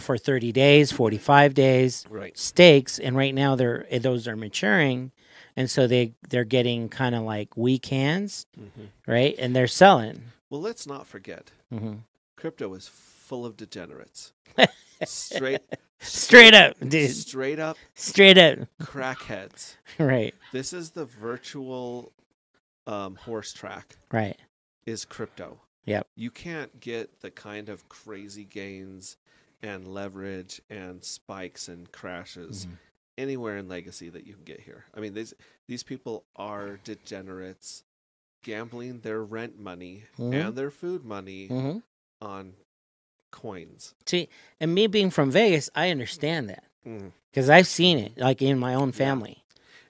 for 30 days, 45 days stakes, and right now those are maturing, and so they're getting kind of like weak hands, right? And they're selling. Well, let's not forget, crypto is full of degenerates. Straight up, dude. Straight up crackheads. Right. This is the virtual horse track. Right. Is crypto. Yep. You can't get the kind of crazy gains and leverage and spikes and crashes anywhere in Legacy that you can get here. I mean, these people are degenerates, gambling their rent money and their food money on coins. See, and me being from Vegas, I understand that because I've seen it, like in my own family.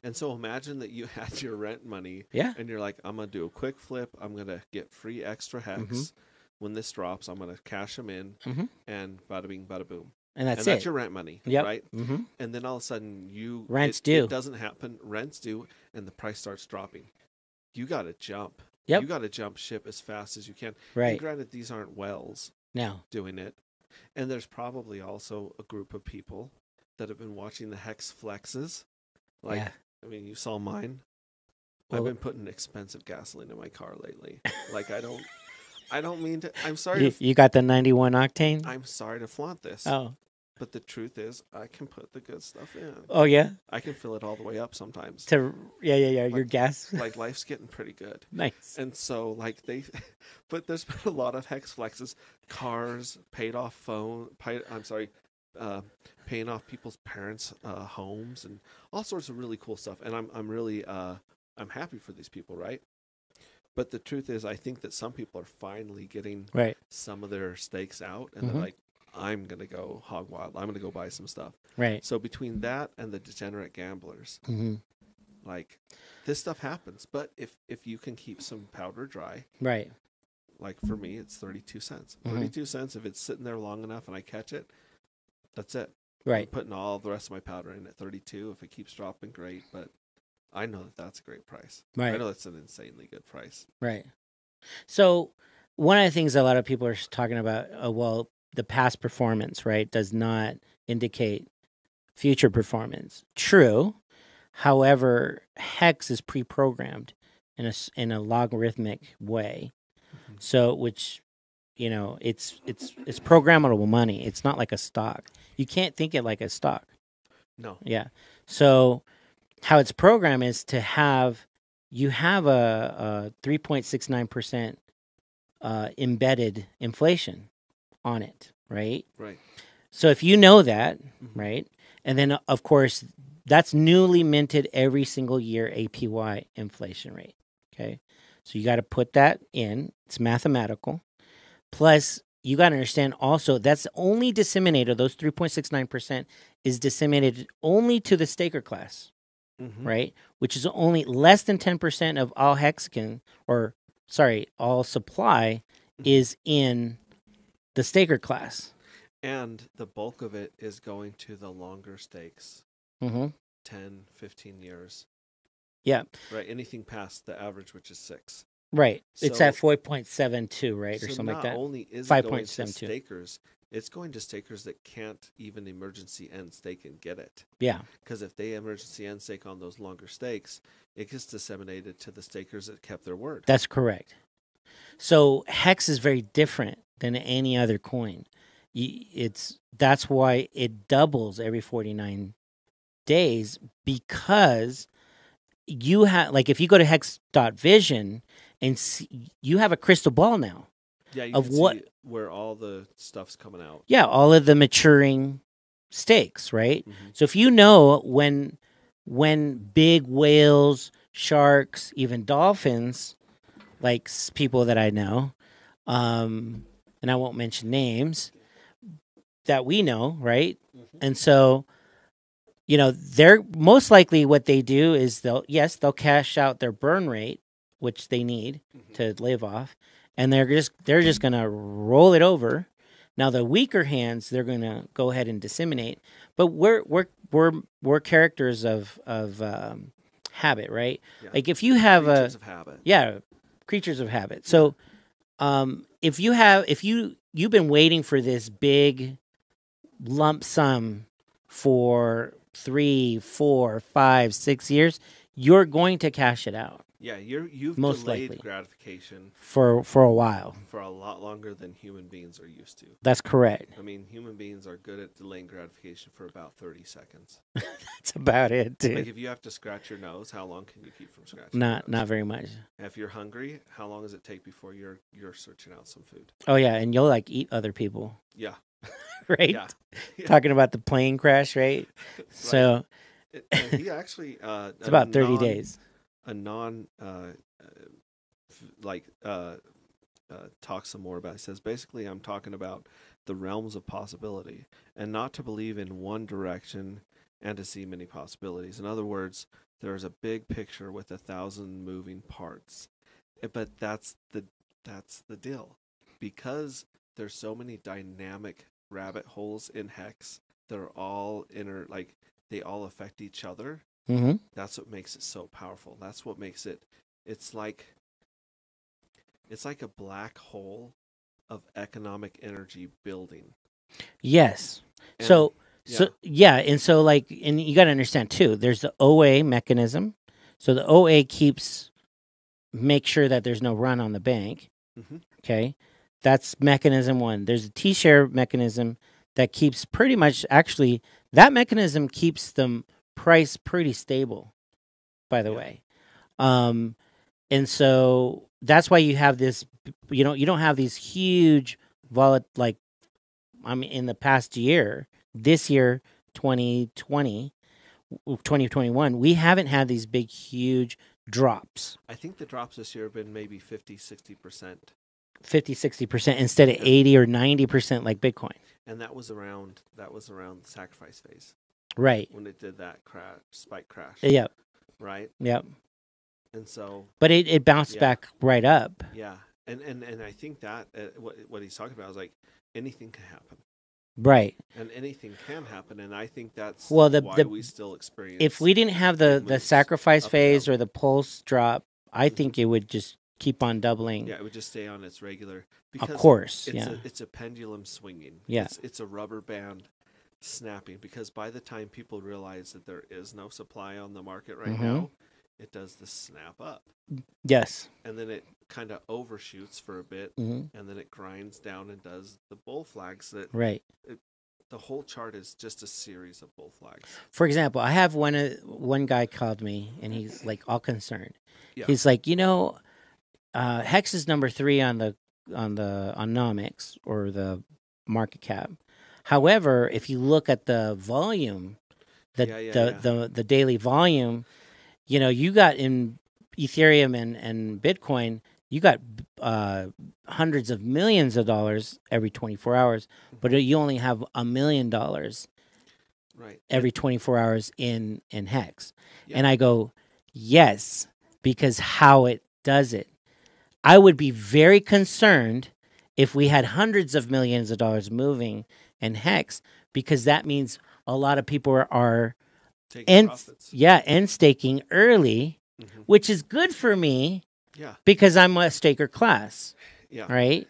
And so imagine that you had your rent money, and you're like, I'm going to do a quick flip. I'm going to get free extra hex. When this drops, I'm going to cash them in, and bada bing, bada boom. And that's your rent money, right? And then all of a sudden, rent's due. It doesn't happen. Rent's due, and the price starts dropping. You got to jump. Yep. You got to jump ship as fast as you can. Right. And granted, these aren't whales doing it. And there's probably also a group of people that have been watching the hex flexes. I mean, you saw mine. Well, I've been putting expensive gasoline in my car lately. Like, I don't mean to. I'm sorry. You got the 91 octane? I'm sorry to flaunt this. Oh. But the truth is, I can put the good stuff in. Oh, yeah? I can fill it all the way up sometimes. Yeah. Your gas. Like, life's getting pretty good. Nice. And so, but there's been a lot of hex flexes. Cars, paid off paying off people's parents' homes and all sorts of really cool stuff. And I'm really I'm happy for these people, right? But the truth is, I think that some people are finally getting Right. some of their stakes out, and they're like, I'm going to go hog wild. I'm going to go buy some stuff. Right. So between that and the degenerate gamblers, Mm-hmm. like, this stuff happens. But if you can keep some powder dry, Right. like for me, it's 32 cents. Mm-hmm. 32 cents, if it's sitting there long enough and I catch it, that's it. Right. I'm putting all the rest of my powder in at 32. If it keeps dropping, great. But I know that that's a great price. Right. I know that's an insanely good price. Right. So one of the things a lot of people are talking about, well, the past performance, right, does not indicate future performance. True. However, hex is pre-programmed in a logarithmic way. Mm-hmm. So, which, you know, it's programmable money. It's not like a stock. You can't think it like a stock. No. Yeah. So, how it's programmed is to have a 3.69% embedded inflation on it, right? Right. So if you know that, Mm-hmm. right, and then of course that's newly minted every single year APY inflation rate. Okay, so you got to put that in. It's mathematical. Plus, you got to understand also that's only disseminated. Those 3.69% is disseminated only to the staker class. Mm-hmm. Right? Which is only less than 10% of all hexagon, all supply is in the staker class. And the bulk of it is going to the longer stakes, Mm-hmm. 10, 15 years. Yeah. Right. Anything past the average, which is 6. Right. It's So- at 4.72, right? Or So something like that. not only is it going to 5.72. stakers, it's going to stakers that can't even emergency end stake and get it. Yeah. Because if they emergency end stake on those longer stakes, it gets disseminated to the stakers that kept their word. That's correct. So hex is very different than any other coin. That's why it doubles every 49 days, because you have, like, if you go to hex.vision and see, you have a crystal ball now. Yeah, you of can what- see where all the stuff's coming out. Yeah, all of the maturing stakes, right? Mm-hmm. So if you know when big whales, sharks, even dolphins, like people that I know, and I won't mention names, that we know, right? Mm-hmm. And so, you know, they're most likely what they do is they'll cash out their burn rate, which they need Mm-hmm. to live off, and they're just gonna roll it over. Now the weaker hands, they're gonna go ahead and disseminate, but we're characters of habit, right? Yeah. Like if you have Creatures of habit. creatures of habit. So if you've been waiting for this big lump sum for 3, 4, 5, 6 years, you're going to cash it out Yeah, you've Most delayed likely. gratification for a while. for a lot longer than human beings are used to. That's correct. I mean, human beings are good at delaying gratification for about 30 seconds. That's about it, dude. Like if you have to scratch your nose, how long can you keep from scratching? your Not nose? very much. If you're hungry, how long does it take before you're searching out some food? Oh yeah, and you'll like eat other people, Yeah, right? yeah. Talking about the plane crash, right? So And he actually it's about 30 days. a non talk some more about. He says basically I'm talking about the realms of possibility and not to believe in one direction and to see many possibilities. In other words, there's a big picture with 1,000 moving parts. But that's the deal. Because there's so many dynamic rabbit holes in hex, they're all they all affect each other. Mm-hmm. That's what makes it so powerful. That's what makes it. It's like a black hole of economic energy building. Yes. And- So and you got to understand too. There's the OA mechanism. So the OA make sure that there's no run on the bank. Mhm. Okay, that's mechanism one. There's a T-share mechanism that keeps pretty much that mechanism keeps the price pretty stable. By the Yeah. way, and so that's why you have this. You don't have these huge in the past year, this year, 2020, 2021, we haven't had these big, huge drops. I think the drops this year have been maybe 50-60%. 50-60% instead of 80 or 90% like Bitcoin. And that was around the sacrifice phase. Right. When it did that spike crash. Yep. Right? Yep. And so but it bounced back right up. Yeah. And I think that what he's talking about is like anything can happen. Right. And anything can happen, and I think that's why we still experience. If we didn't have the sacrifice phase or the pulse drop, I think it would just keep on doubling. Yeah, it would just stay on its regular. Because of course, it's a pendulum swinging. Yeah, it's a rubber band snapping. Because by the time people realize that there is no supply on the market right now, it does the snap up. Yes. And then it kind of overshoots for a bit, and then it grinds down and does the bull flags. The whole chart is just a series of bull flags. For example, I have one guy called me, and he's like all concerned. Yeah. He's like, Hex is number 3 on Nomics or the market cap. However, if you look at the volume, the daily volume, you got in Ethereum and Bitcoin, you got hundreds of millions of dollars every 24 hours, but you only have $1 million every 24 hours in Hex. Yeah. And I go, yes, because how it does it. I would be very concerned if we had hundreds of millions of dollars moving in Hex, because that means a lot of people are end staking early, which is good for me. Yeah. Because I'm a staker class. Yeah. Right.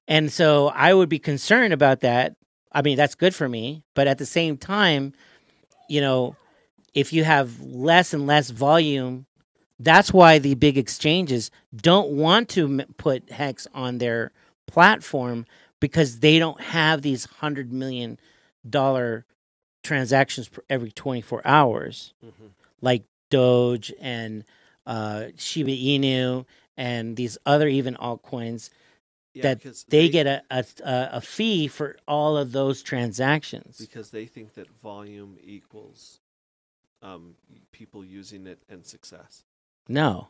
And so I would be concerned about that. I mean, that's good for me. But at the same time, if you have less and less volume, that's why the big exchanges don't want to put Hex on their platform, because they don't have these $100 million transactions per every 24 hours, like Doge and Shiba Inu and these other even altcoins, that they get a fee for all of those transactions, because they think that volume equals people using it and success. No.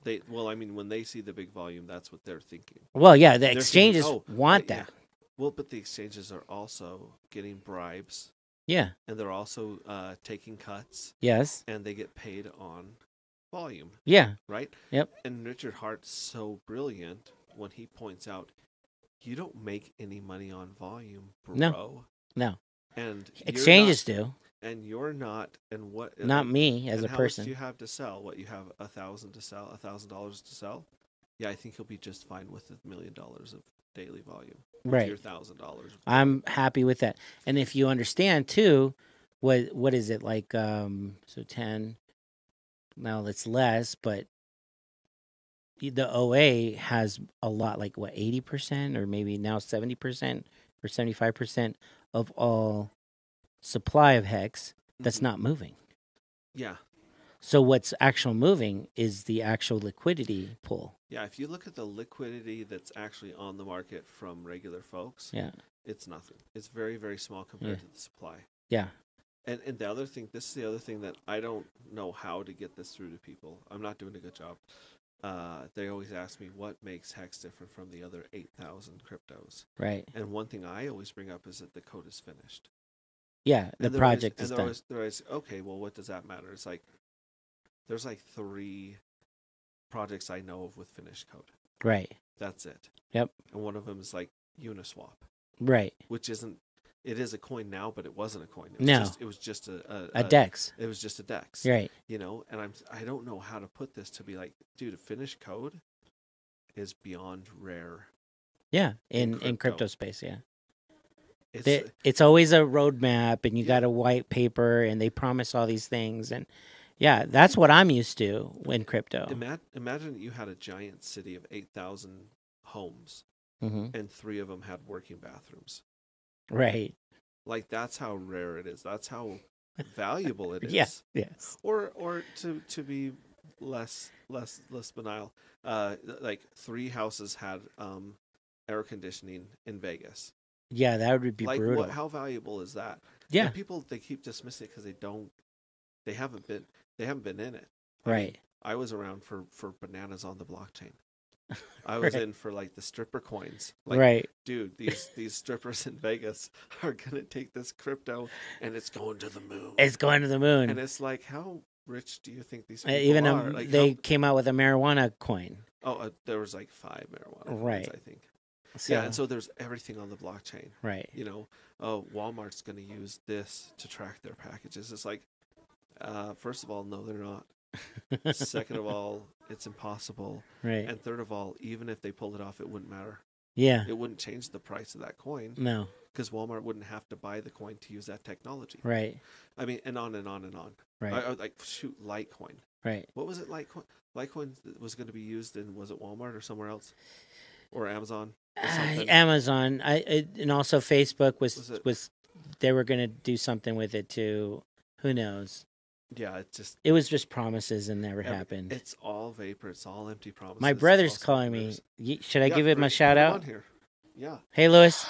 When they see the big volume, that's what they're thinking. Well, yeah, the exchanges want that. Yeah. Well, but the exchanges are also getting bribes. Yeah. And they're also taking cuts. Yes. And they get paid on volume. Yeah. Right? Yep. And Richard Hart's so brilliant when he points out, you don't make any money on volume, bro. No. And exchanges do. And you're not. And what? Not me as a person. How much do you have to sell? What, you have $1,000 to sell? $1,000 to sell? Yeah, I think you'll be just fine with $1 million of daily volume. Right. Your $1,000. I'm happy with that. And if you understand too, what is it like? So 10. Now it's less, but the OA has a lot, like 80% or maybe now 70% or 75% of all supply of Hex that's not moving. Yeah. So what's actual moving is the actual liquidity pool. Yeah, if you look at the liquidity that's actually on the market from regular folks, it's nothing. It's very, very small compared to the supply. Yeah. And this is the other thing that I don't know how to get this through to people. I'm not doing a good job. They always ask me, what makes Hex different from the other 8,000 cryptos? Right. And one thing I always bring up is that the code is finished. Yeah, the project is done. Okay, well, what does that matter? It's like, there's like 3 projects I know of with finished code. Right. That's it. Yep. And one of them is like Uniswap. Right. Which it is a coin now, but it wasn't a coin. It was just a DEX. It was just a DEX. Right. And I don't know how to put this to be like, dude, a finished code is beyond rare. Yeah, in crypto space, yeah. It's always a roadmap, and you got a white paper, and they promise all these things, and yeah, that's what I'm used to in crypto. Imagine that you had a giant city of 8,000 homes, and 3 of them had working bathrooms. Right. Like, that's how rare it is. That's how valuable it is. Yes. Yes. Or to be less banal, like 3 houses had air conditioning in Vegas. Yeah, that would be brutal. How valuable is that? Yeah. And people, they keep dismissing it because they haven't been in it. Right. I was around for bananas on the blockchain. I was Right. in for like the stripper coins. Like, Right. dude, these strippers in Vegas are gonna take this crypto and it's going to the moon. It's going to the And moon. it's like, how rich do you think these people Even are? Like, they came out with a marijuana coin. there was like 5 marijuana coins, Right. I think. So, Yeah, and so there's everything on the blockchain. right. You know, Walmart's going to use this to track their packages. It's like, first of all, no, they're not. Second of all, it's impossible. Right. And third of all, even if they pulled it off, it wouldn't matter. Yeah. It wouldn't change the price of that coin No. because Walmart wouldn't have to buy the coin to use that technology. Right. I mean, and on and on and on. Right. Like, shoot, Litecoin. Right. What was it, Litecoin? Litecoin was going to be used in, was it Walmart or somewhere else? Or Amazon? Or something? Amazon. And also Facebook Was it- was they were going to do something with it too. Who knows? Yeah, it's just, It was just promises and never happened. it's all vapor. It's all empty promises. My it's brother's all calling me. mirrors. Should I Yeah, give him a great. shout Put him out? on here. Yeah. Hey, Lewis.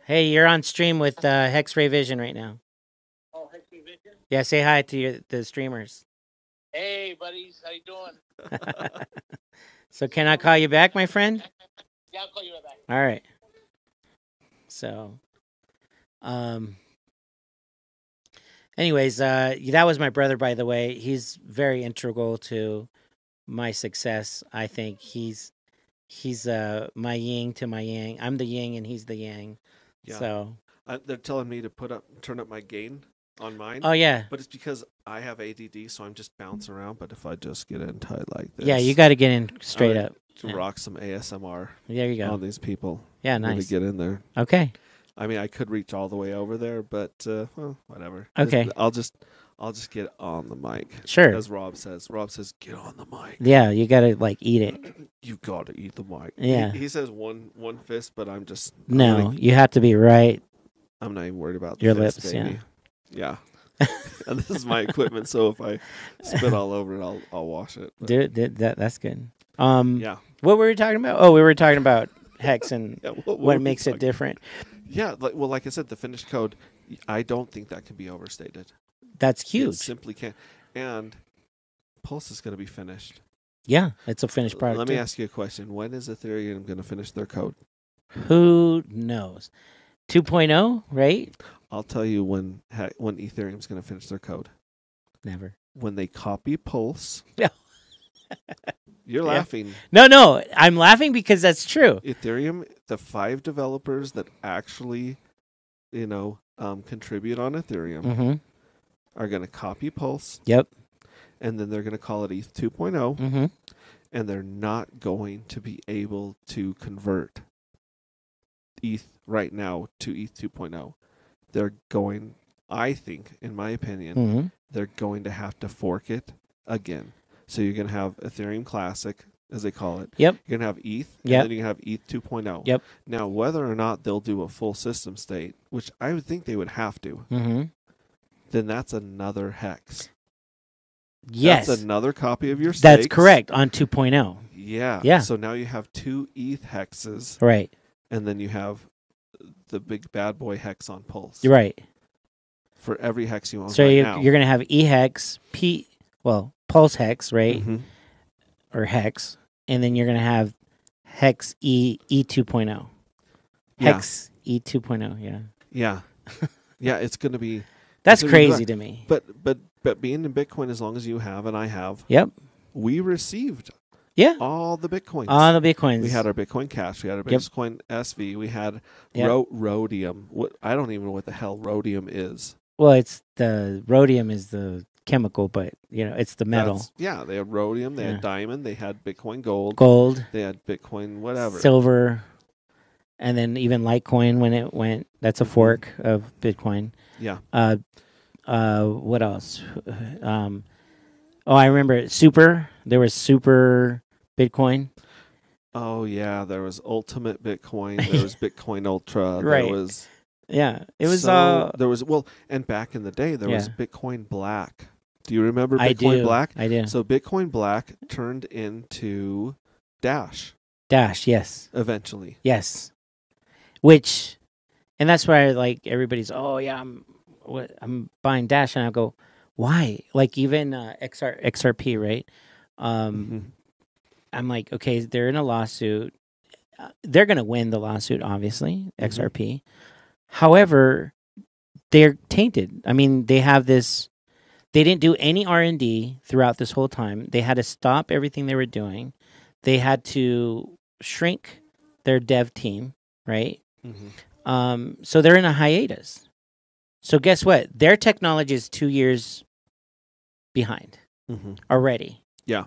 Hey, you're on stream with Hex-Ray Vision right now. Oh, Hexy Vision. Yeah, say hi to the streamers. Hey, buddies, how you doing? So can I call you back, my friend? Yeah, I'll call you right back. All right. So, anyways, that was my brother, by the way. He's very integral to my success. I think he's my yin to my yang. I'm the yin and he's the yang. Yeah. So, They're telling me to turn up my gain on mine. oh yeah, But it's because I have ADD, so I'm just bouncing around. But if I just get in tight like this, yeah, you got to get in straight Alright. up. to yeah. rock some ASMR There you on go. these people. Yeah, Really nice. get in there. Okay. I mean, I could reach all the way over there, but well, whatever. Okay. I'll just get on the mic. Sure. As Rob says. Rob says, get on the mic. Yeah, you got to like eat it. You gotta eat the mic. Yeah. He says one fist, but I'm just No, you have to be right. I'm not even worried about the Your fist, lips, baby. Yeah. And this is my equipment, so if I spit all over it, I'll wash it. But Dude, that's good. yeah. What were we talking about? Oh, we were talking about Hex and Yeah, what were we makes it talking- different. Yeah, like I said, the finished code, I don't think that can be overstated. That's It huge. simply can't. And Pulse is going to be finished. Yeah, it's a finished product. Let me too. ask you a question. When is Ethereum going to finish their code? Who knows? 2.0, right? I'll tell you when Ethereum's going to finish their code. Never. When they copy Pulse. Yeah. You're Yeah. laughing. No, I'm laughing because that's true. Ethereum, the 5 developers that actually, contribute on Ethereum Mm-hmm. are going to copy Pulse. Yep. And then they're going to call it ETH 2.0. Mm-hmm. And they're not going to be able to convert ETH right now to ETH 2.0. They're going, I think, in my opinion, Mm-hmm. they're going to have to fork it again. So you're going to have Ethereum Classic, as they call it. Yep. You're going to have ETH, and Yep. then you're going to have ETH 2.0. Yep. Now, whether or not they'll do a full system state, which I would think they would have to, Mm-hmm. then that's another hex. Yes. That's another copy of your stakes. That's correct on 2.0. Yeah. Yeah. So now you have 2 ETH hexes, Right. and then you have the big bad boy hex on Pulse. You're right. For every hex you own So right you're now. going to have E-Hex, Pulse Hex, right? Mhm. Or Hex. And then you're going to have Hex E 2.0. Yeah. Hex E 2.0, yeah. Yeah. Yeah, it's going to be... That's it's gonna be crazy good. to me. But being in Bitcoin as long as you have and I have, Yep. we received Yeah. all the Bitcoins. All the Bitcoins. We had our Bitcoin Cash. We had our Yep. Bitcoin SV. We had Yep. rhodium. I don't even know what the hell rhodium is. Well, it's the rhodium is the chemical, but it's the metal. They had rhodium. They Yeah. had diamond. They had Bitcoin gold. Gold, They had Bitcoin whatever. silver, and then even Litecoin when it went. That's a fork of Bitcoin. Yeah. What else? I remember Super. There was Super Bitcoin. Oh yeah, there was Ultimate Bitcoin. There was Bitcoin Ultra. Right. There was Yeah, it was. there was and back in the day there was Yeah. Bitcoin Black. Do you remember Bitcoin I do. Black? I do. So Bitcoin Black turned into Dash Dash. Yes. eventually. Yes. And that's why like everybody's. Oh yeah, I'm buying Dash, and I go, Why? Like even XRP, right? I'm like, okay, they're in a lawsuit. They're going to win the lawsuit, obviously, XRP. However, they're tainted. I mean, they have this. They didn't do any R&D throughout this whole time. They had to stop everything they were doing. They had to shrink their dev team, right? So they're in a hiatus. So guess what? Their technology is 2 years behind already. Yeah.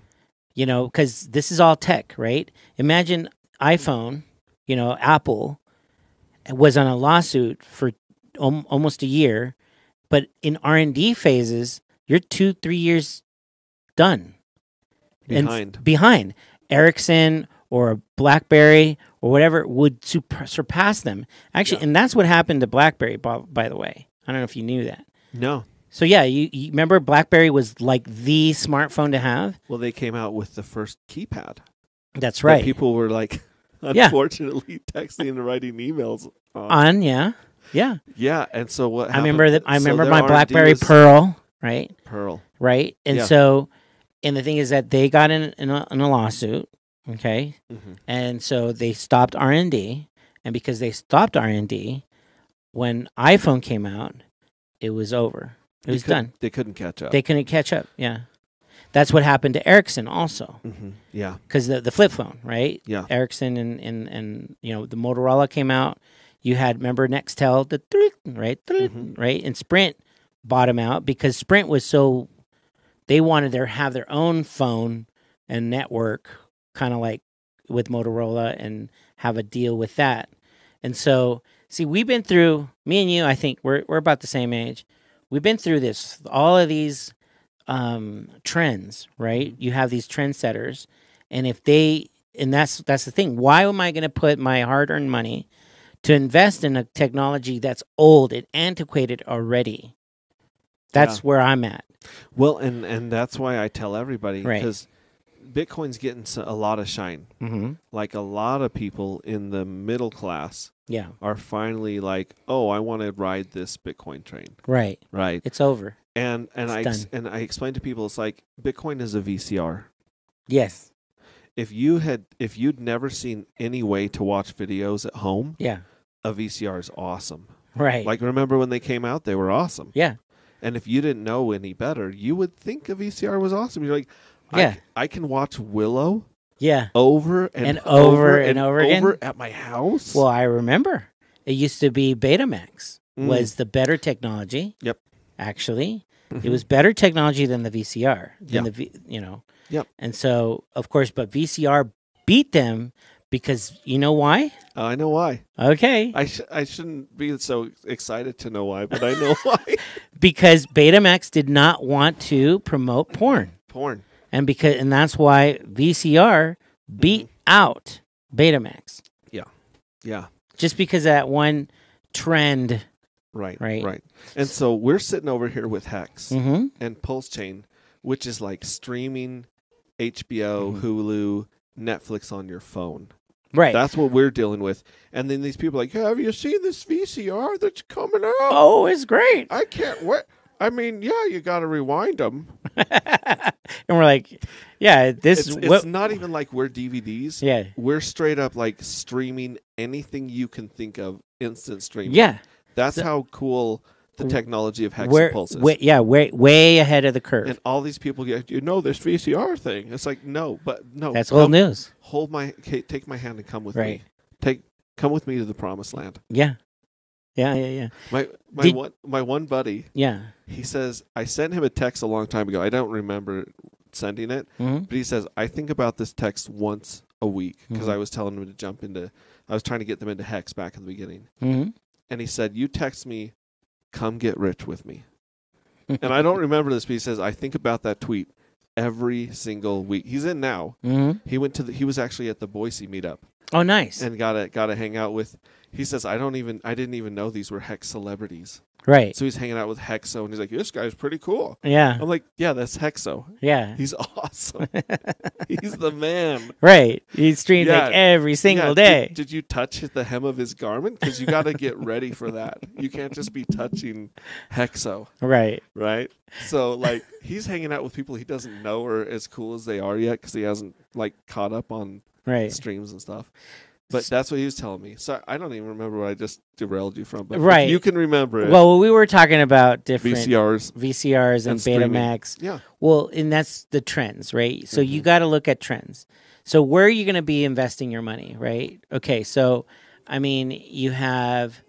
You know, because this is all tech, right? Imagine iPhone, you know, Apple was on a lawsuit for almost a year, but in R&D phases, you're 2-3 years done. Behind. Ericsson or BlackBerry or whatever would surpass them. Actually, and that's what happened to BlackBerry, by the way. I don't know if you knew that. No. So, yeah, you remember BlackBerry was like the smartphone to have? Well, they came out with the first keypad. That's right. People were like, unfortunately, texting and writing emails on. Yeah. Yeah, and so what happened? I remember my BlackBerry Pearl, right? Right? And so, and the thing is that they got in a lawsuit, okay? And so they stopped R&D, and because they stopped R&D, when iPhone came out, it was over. It was done. They couldn't catch up. They couldn't catch up, yeah. That's what happened to Ericsson also. Yeah. Because the flip phone, right? Yeah. Ericsson and you know, the Motorola came out. You had, remember, Nextel, right? And Sprint bottomed out because Sprint was so, they wanted to have their own phone and network, kind of like with Motorola, and have a deal with that. And so, see, we've been through, me and you, I think we're about the same age. We've been through this, all of these trends, right? You have these trendsetters, and if they, and that's the thing. Why am I going to put my hard-earned money to invest in a technology that's old and antiquated already? That's where I'm at. Well, and that's why I tell everybody, Right. because Bitcoin's getting a lot of shine. Like a lot of people in the middle class are finally like, oh, I want to ride this Bitcoin train. Right. It's over. And I done. explain to people, it's like Bitcoin is a VCR. Yes. If you'd never seen any way to watch videos at home, a VCR is awesome. Right. Like, remember when they came out, they were awesome. Yeah. And if you didn't know any better, you would think a VCR was awesome. You're like, I can watch Willow over and over again at my house. Well, I remember. It used to be Betamax was the better technology. Yep. Actually, it was better technology than the VCR. Yep. And so, of course, but VCR beat them because you know why? I know why. Okay. I shouldn't be so excited to know why, but I know why. Because Betamax did not want to promote porn. And that's why VCR beat out Betamax. Yeah. Just because of that one trend. Right. And so we're sitting over here with Hex and pulsechain, which is like streaming HBO, Hulu, Netflix on your phone. Right. That's what we're dealing with. And then these people are like, have you seen this VCR that's coming out? Oh, it's great. I can't wait. I mean, you got to rewind them. And we're like, it's not even like we're DVDs. Yeah. We're straight up like streaming anything you can think of, instant streaming. Yeah. That's how cool the technology of Hex and Pulse is. Way ahead of the curve. And all these people get, this VCR thing. It's like, no. That's old news. Take my hand and come with me. Come with me to the promised land. Yeah. My one buddy. Yeah. He says, I sent him a text a long time ago. I don't remember sending it, but he says, I think about this text once a week because I was telling him to I was trying to get them into Hex back in the beginning. And he said, you text me, come get rich with me. And I don't remember this, but he says, I think about that tweet every single week. He's in now. He was actually at the Boise meetup. Oh, nice. and got to hang out with. He says, I didn't even know these were Hex celebrities. Right. So he's hanging out with Hexo, and he's like, this guy's pretty cool. Yeah. I'm like, yeah, that's Hexo. Yeah. He's awesome. He's the man. Right. He streamed Yeah. like every single Yeah, day. Did you touch the hem of his garment? Because you got to get ready for that. You can't just be touching Hexo, Right. right? So, like, he's hanging out with people he doesn't know are as cool as they are yet because he hasn't, like, caught up on Right. streams and stuff. But that's what he was telling me. So I don't even remember what I just derailed you from. But Right. if you can remember it. Well, we were talking about different VCRs and streaming. Betamax. Yeah. Well, and that's the trends, right? So you got to look at trends. So where are you going to be investing your money, right? Okay, so I mean, you have.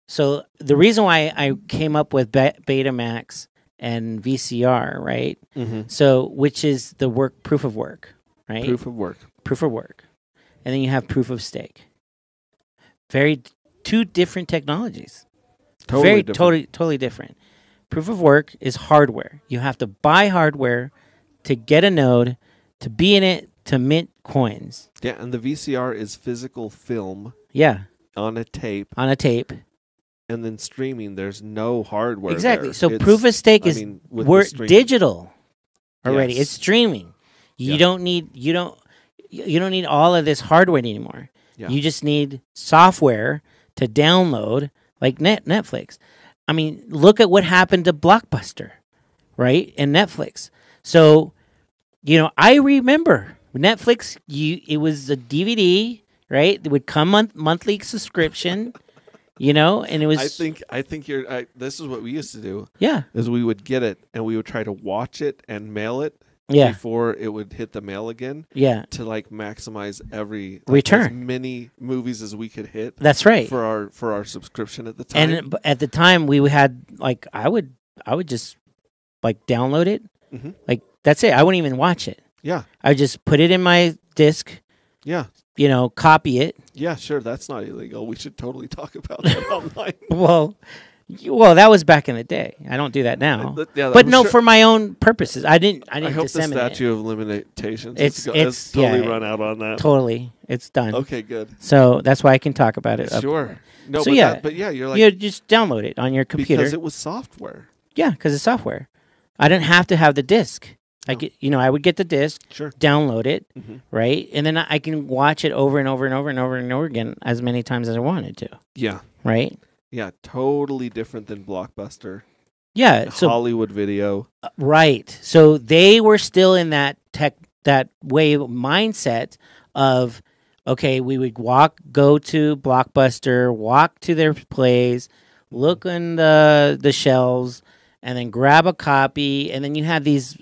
So the reason why I came up with Betamax and VCR, right? Mm-hmm. So which is the proof of work, right? Proof of work. Proof of work, and then you have proof of stake. Two different technologies. Totally different. Totally different. Proof of work is hardware. You have to buy hardware to get a node, to be in it, to mint coins. Yeah, and the VCR is physical film Yeah, on a tape, and then streaming. There's no hardware. exactly. there. So It's- proof of stake I is mean, with we're the streaming. digital already. Yes. It's streaming. You Yeah. don't need all of this hardware anymore. Yeah. You just need software to download, like Netflix. I mean, look at what happened to Blockbuster, right? And Netflix. So, I remember Netflix. It was a DVD, right? It would come monthly subscription, and it was. I think you're. This is what we used to do. Yeah. Is we would get it and we would try to watch it and mail it. Yeah. Before it would hit the mail again. Yeah. To like maximize every return, as many movies as we could hit. That's right. For our subscription at the time. And at the time we had like I would just like download it. Mm-hmm. Like that's it. I wouldn't even watch it. Yeah. I just put it in my disc. Yeah. Copy it. Yeah, sure. That's not illegal. We should totally talk about that online. Well, that was back in the day. I don't do that now. But no, for my own purposes. I didn't I hope the disseminate statute of limitations It's totally run out on that. Totally. It's done. Okay, good. So that's why I can talk about it. Sure. No, so but you're like you just download it on your computer. because it was software. Yeah, because it's software. I didn't have to have the disc. I would get the disc, Sure, download it, mm-hmm. right, and then I can watch it over and over and over and over and over again as many times as I wanted to. Yeah. Right. Yeah. Totally different than Blockbuster. Yeah. So Hollywood Video. Right. So they were still in that mindset of, okay, we would go to Blockbuster, walk to their plays, look in the shelves, and then grab a copy, and then you had these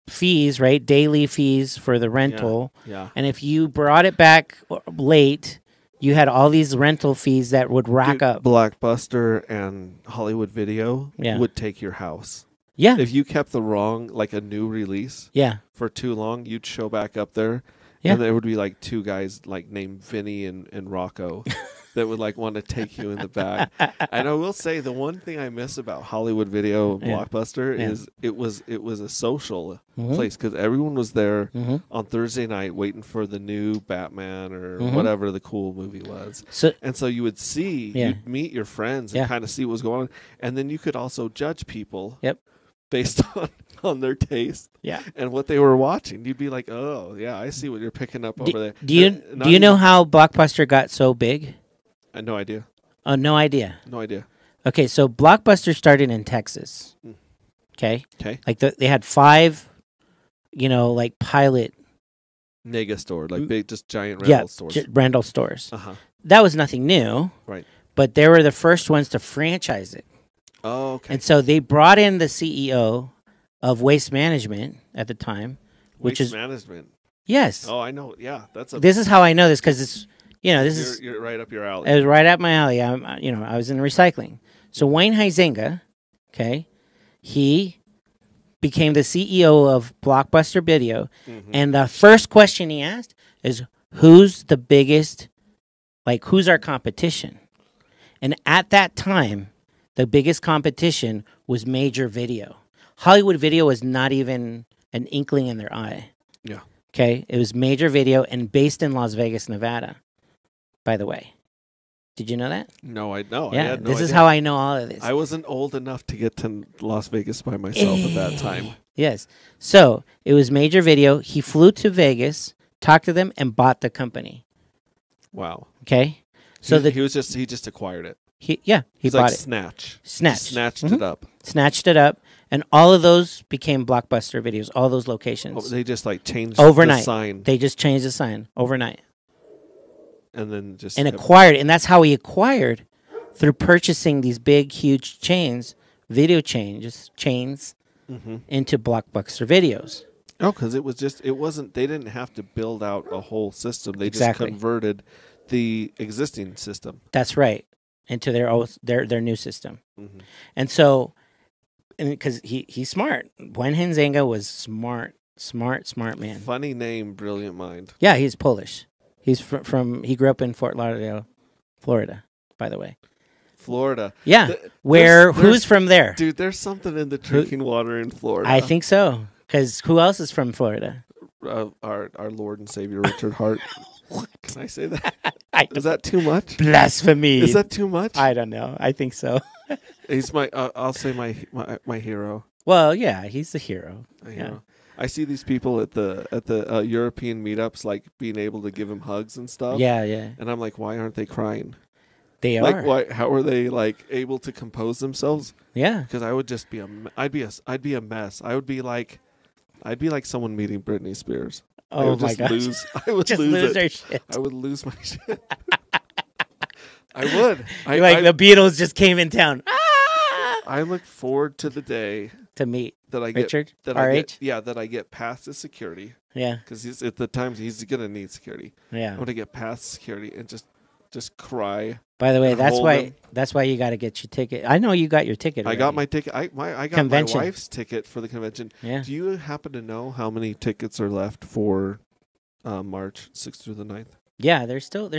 fees, right? Daily fees for the rental. Yeah. And if you brought it back late, you had all these rental fees that would rack up. Blockbuster and Hollywood Video Yeah. would take your house. Yeah. If you kept the wrong, like a new release Yeah. for too long, you'd show back up there. Yeah. And there would be like two guys like named Vinny and Rocco that would like want to take you in the back. And I will say the one thing I miss about Hollywood Video and Blockbuster is it was a social place because everyone was there on Thursday night waiting for the new Batman or whatever the cool movie was. So you would see, you'd meet your friends and kind of see what was going on. And then you could also judge people based on their taste and what they were watching. You'd be like, oh, yeah, I see what you're picking up over there. Do you know how Blockbuster got so big? I had no idea. Oh, no idea. No idea. Okay, so Blockbuster started in Texas. Okay? Like they had 5, like pilot Nega store, like big, just giant rental stores. Rental stores. Uh-huh. That was nothing new. Right. But they were the first ones to franchise it. Oh, okay. And so they brought in the CEO of Waste Management at the time, which Waste is Management. Yes. Oh, I know. Yeah, This is how I know this because it's you're right up your alley. It was right up my alley. I was in recycling. So Wayne Huizenga, okay, he became the CEO of Blockbuster Video, and the first question he asked is, "Who's the biggest? Like, who's our competition?" And at that time, the biggest competition was Major Video. Hollywood Video was not even an inkling in their eye. Yeah. Okay, it was major video and based in Las Vegas, Nevada. By the way, did you know that? No, I know. Yeah, I had no this is idea. how I know all of this. I wasn't old enough to get to Las Vegas by myself at that time. Yes. So it was major video. He flew to Vegas, talked to them, and bought the company. Wow. Okay. So he just acquired it. he He's bought like it. Snatch. Snatch. He snatched it up. Snatched it up, and all of those became Blockbuster videos. All those locations. Oh, they just like changed Overnight. the sign They just changed the sign overnight and then just and acquired, and that's how he acquired through purchasing these big, huge chains, video chains into Blockbuster videos. Oh, because it wasn't. They didn't have to build out a whole system. They Exactly. just converted the existing system. That's right, into their new system. Mm-hmm. And so, because he's smart. Buen Henzenga was smart man. Funny name, brilliant mind. Yeah, he's Polish. He's he grew up in Fort Lauderdale, Florida, by the way. Florida. Yeah. Who's from there? Dude, there's something in the drinking water in Florida. I think so. Because who else is from Florida? Our Lord and Savior Richard Hart. Can I say that? Is Is that too much? blasphemy? Is that too much? I don't know. I think so. He's my. I'll say my hero. Well, yeah, he's the hero. My Yeah. hero. I see these people at the European meetups, like being able to give him hugs and stuff. Yeah, yeah. And I'm like, why aren't they crying? They Like, are. why? How are they like able to compose themselves? Yeah. Because I would just be I'd be a mess. I'd be like someone meeting Britney Spears. I Oh would my just gosh. lose. I would Just lose lose it. their shit. I would lose my shit. I would. The Beatles just came in town. I look forward to the day To meet that I get Richard that RH. I get past the security Yeah. because he's at the times he's gonna need security. I'm Yeah. gonna get past security and just cry. By the way, and that's hold why them. that's why you got to get your ticket. I know you got your ticket. I got my ticket. I got Convention. my wife's ticket for the convention. Yeah. Do you happen to know how many tickets are left for March 6th through the 9th? Yeah, there's still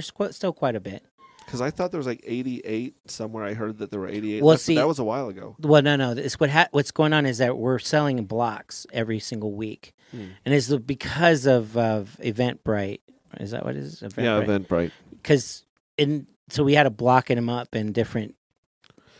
quite a bit. Because I thought there was like 88 somewhere. I heard that there were 88. Well, left, but see- that was a while ago. Well, no. It's what's going on is that we're selling in blocks every single week, and it's because of Eventbrite. Is that what it is? Yeah, Eventbrite. Because so we had to block them up in different.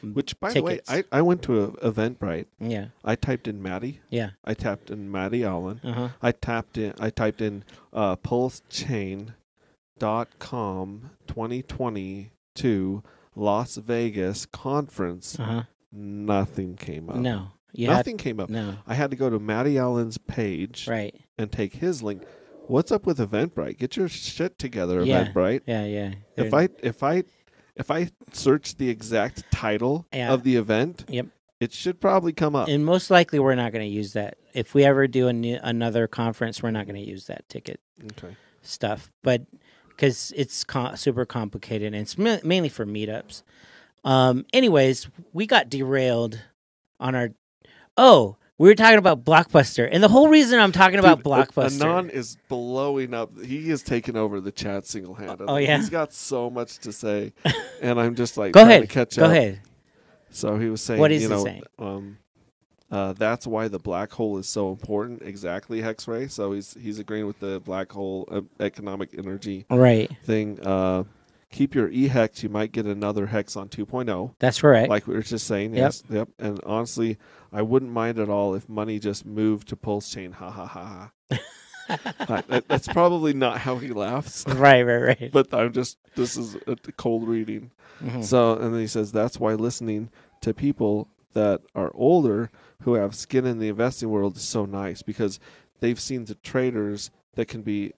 Which, by tickets. the way, I went to Eventbrite. Yeah. I typed in Maddie. Yeah. I tapped in Maddie Allen. Uh-huh. I typed in pulsechain.com 2022 Las Vegas conference. Uh-huh. Nothing came up. No. Nothing came up. No. I had to go to Maddie Allen's page Right. and take his link. What's up with Eventbrite? Get your shit together, Yeah. Eventbrite. Yeah. If I search the exact title Yeah. of the event, Yep. it should probably come up. And most likely we're not going to use that. If we ever do another conference, we're not going to use that ticket Okay. stuff. But because it's super complicated and it's mainly for meetups. Anyways, we got derailed on our. Oh, we were talking about Blockbuster, and the whole reason I'm talking about Blockbuster. Anon is blowing up. He is taking over the chat single-handedly. Oh, yeah? He's got so much to say, and I'm just like Go trying ahead. to catch Go up. ahead. So he was saying, What is you he know, saying? that's why the black hole is so important. Exactly, Hexray. So he's agreeing with the black hole economic energy Right. thing. Keep your e-hex. You might get another hex on 2.0. That's correct. Like we were just saying. Yep. Yes. Yep. And honestly, I wouldn't mind at all if money just moved to Pulse Chain. Ha ha ha ha. That's probably not how he laughs. Right. But this is a cold reading. Mhm. So, and then he says, that's why listening to people that are older who have skin in the investing world is so nice, because they've seen the traders that can be,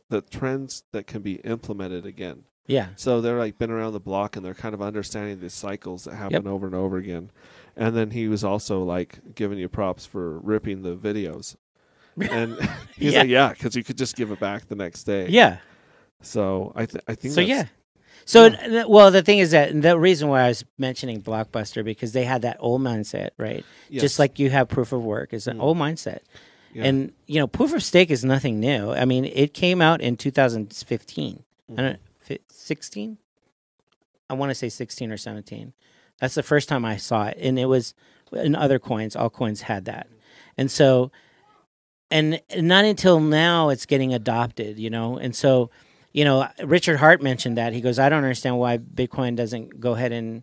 the trends that can be implemented again. Yeah. So they're like been around the block and they're kind of understanding the cycles that happen over and over again. And then he was also like giving you props for ripping the videos. And he's Yeah. like, yeah, because you could just give it back the next day. Yeah. So I think So that's, yeah. So well, the thing is that the reason why I was mentioning Blockbuster, because they had that old mindset, right? yes. Just like you have proof of work, is an old mindset. Yeah. And proof of stake is nothing new. I mean, it came out in 2015. I don't 16. I want to say 16 or 17. That's the first time I saw it, and it was in other coins. All coins had that, and so and not until now it's getting adopted, and so, Richard Hart mentioned that. He goes, I don't understand why Bitcoin doesn't go ahead and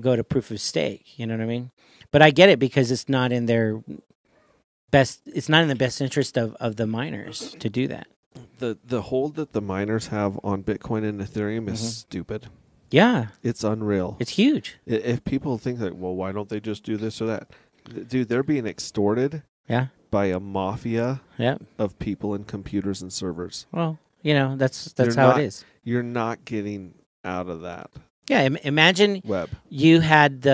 go to proof of stake. You know what I mean? But I get it, because it's not in their it's not in the best interest of the miners to do that. The hold that the miners have on Bitcoin and Ethereum is stupid. Yeah. It's unreal. It's huge. If people think that, well, why don't they just do this or that? Dude, they're being extorted by a mafia of people and computers and servers. Well, that's how it is. You're not getting out of that. Yeah, imagine web. You had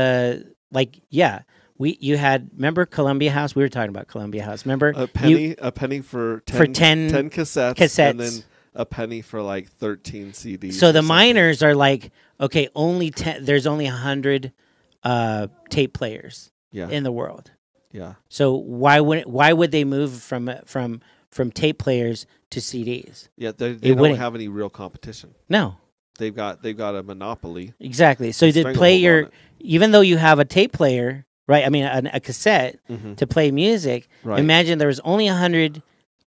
you had, remember Columbia House? We were talking about Columbia House. Remember? A penny for 10 cassettes. And then a penny for like 13 CDs. So the miners are like, okay, there's only 100 tape players in the world. Yeah. So why would they move from tape players to CDs? Yeah, they don't have any real competition. No. They've got a monopoly. Exactly. So to play even though you have a tape player, right? I mean, a cassette to play music. Right. Imagine there was only 100,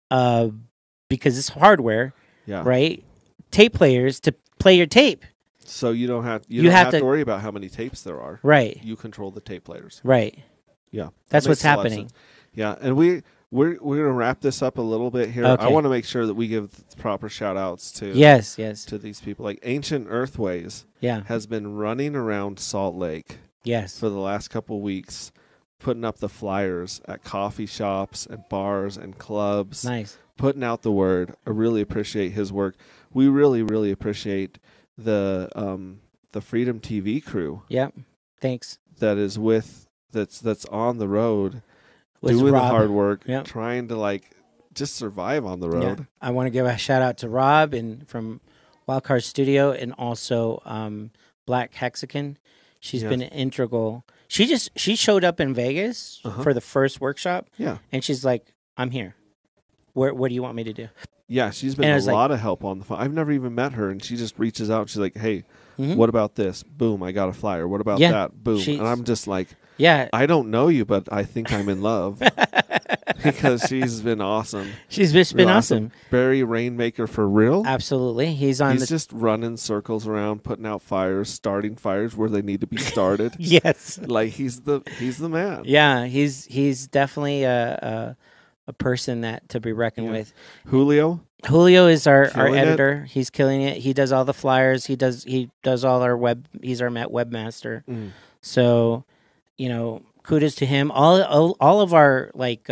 because it's hardware. Yeah. Right. Tape players to play your tape. So you don't have to worry about how many tapes there are. Right. You control the tape players. Right. Yeah. That's what's happening. Yeah, and we're going to wrap this up a little bit here. Okay. I want to make sure that we give proper shout outs to to these people. Like Ancient Earthways has been running around Salt Lake for the last couple weeks, putting up the flyers at coffee shops and bars and clubs. Nice. Putting out the word. I really appreciate his work. We really, really appreciate the Freedom TV crew. Yep. Thanks. That's on the road. With doing Rob. The hard work, trying to just survive on the road. Yeah. I want to give a shout out to Rob from Wildcard Studio, and also Black Hexagon. She's been integral. She showed up in Vegas for the first workshop. Yeah, and she's like, "I'm here. What do you want me to do?" Yeah, she's been a lot of help on the phone. I've never even met her, and she just reaches out. She's like, "Hey, what about this? Boom, I got a flyer. What about that? Boom." And I'm just like, yeah, I don't know you, but I think I'm in love because she's been awesome. She's just been awesome. Barry Rainmaker for real. Absolutely, he's just running circles around, putting out fires, starting fires where they need to be started. Yes, like he's the man. Yeah, he's definitely a person that to be reckoned with. Julio is our editor. He's killing it. He does all the flyers. He does all our web. He's our webmaster. So, kudos to him. All of our what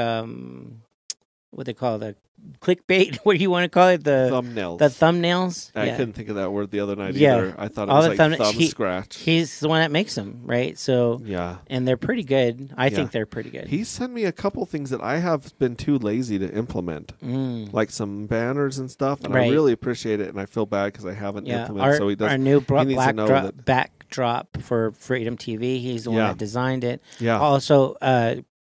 they call the clickbait. What do you want to call it? The thumbnails. The thumbnails. I couldn't think of that word the other night either. I thought it was thumb scratch. He's the one that makes them, right? So and they're pretty good. I think they're pretty good. He sent me a couple things that I have been too lazy to implement, like some banners and stuff, and I really appreciate it. And I feel bad because I haven't implemented. So he does. Our new backdrop for Freedom TV. He's the one that designed it. Yeah. Also,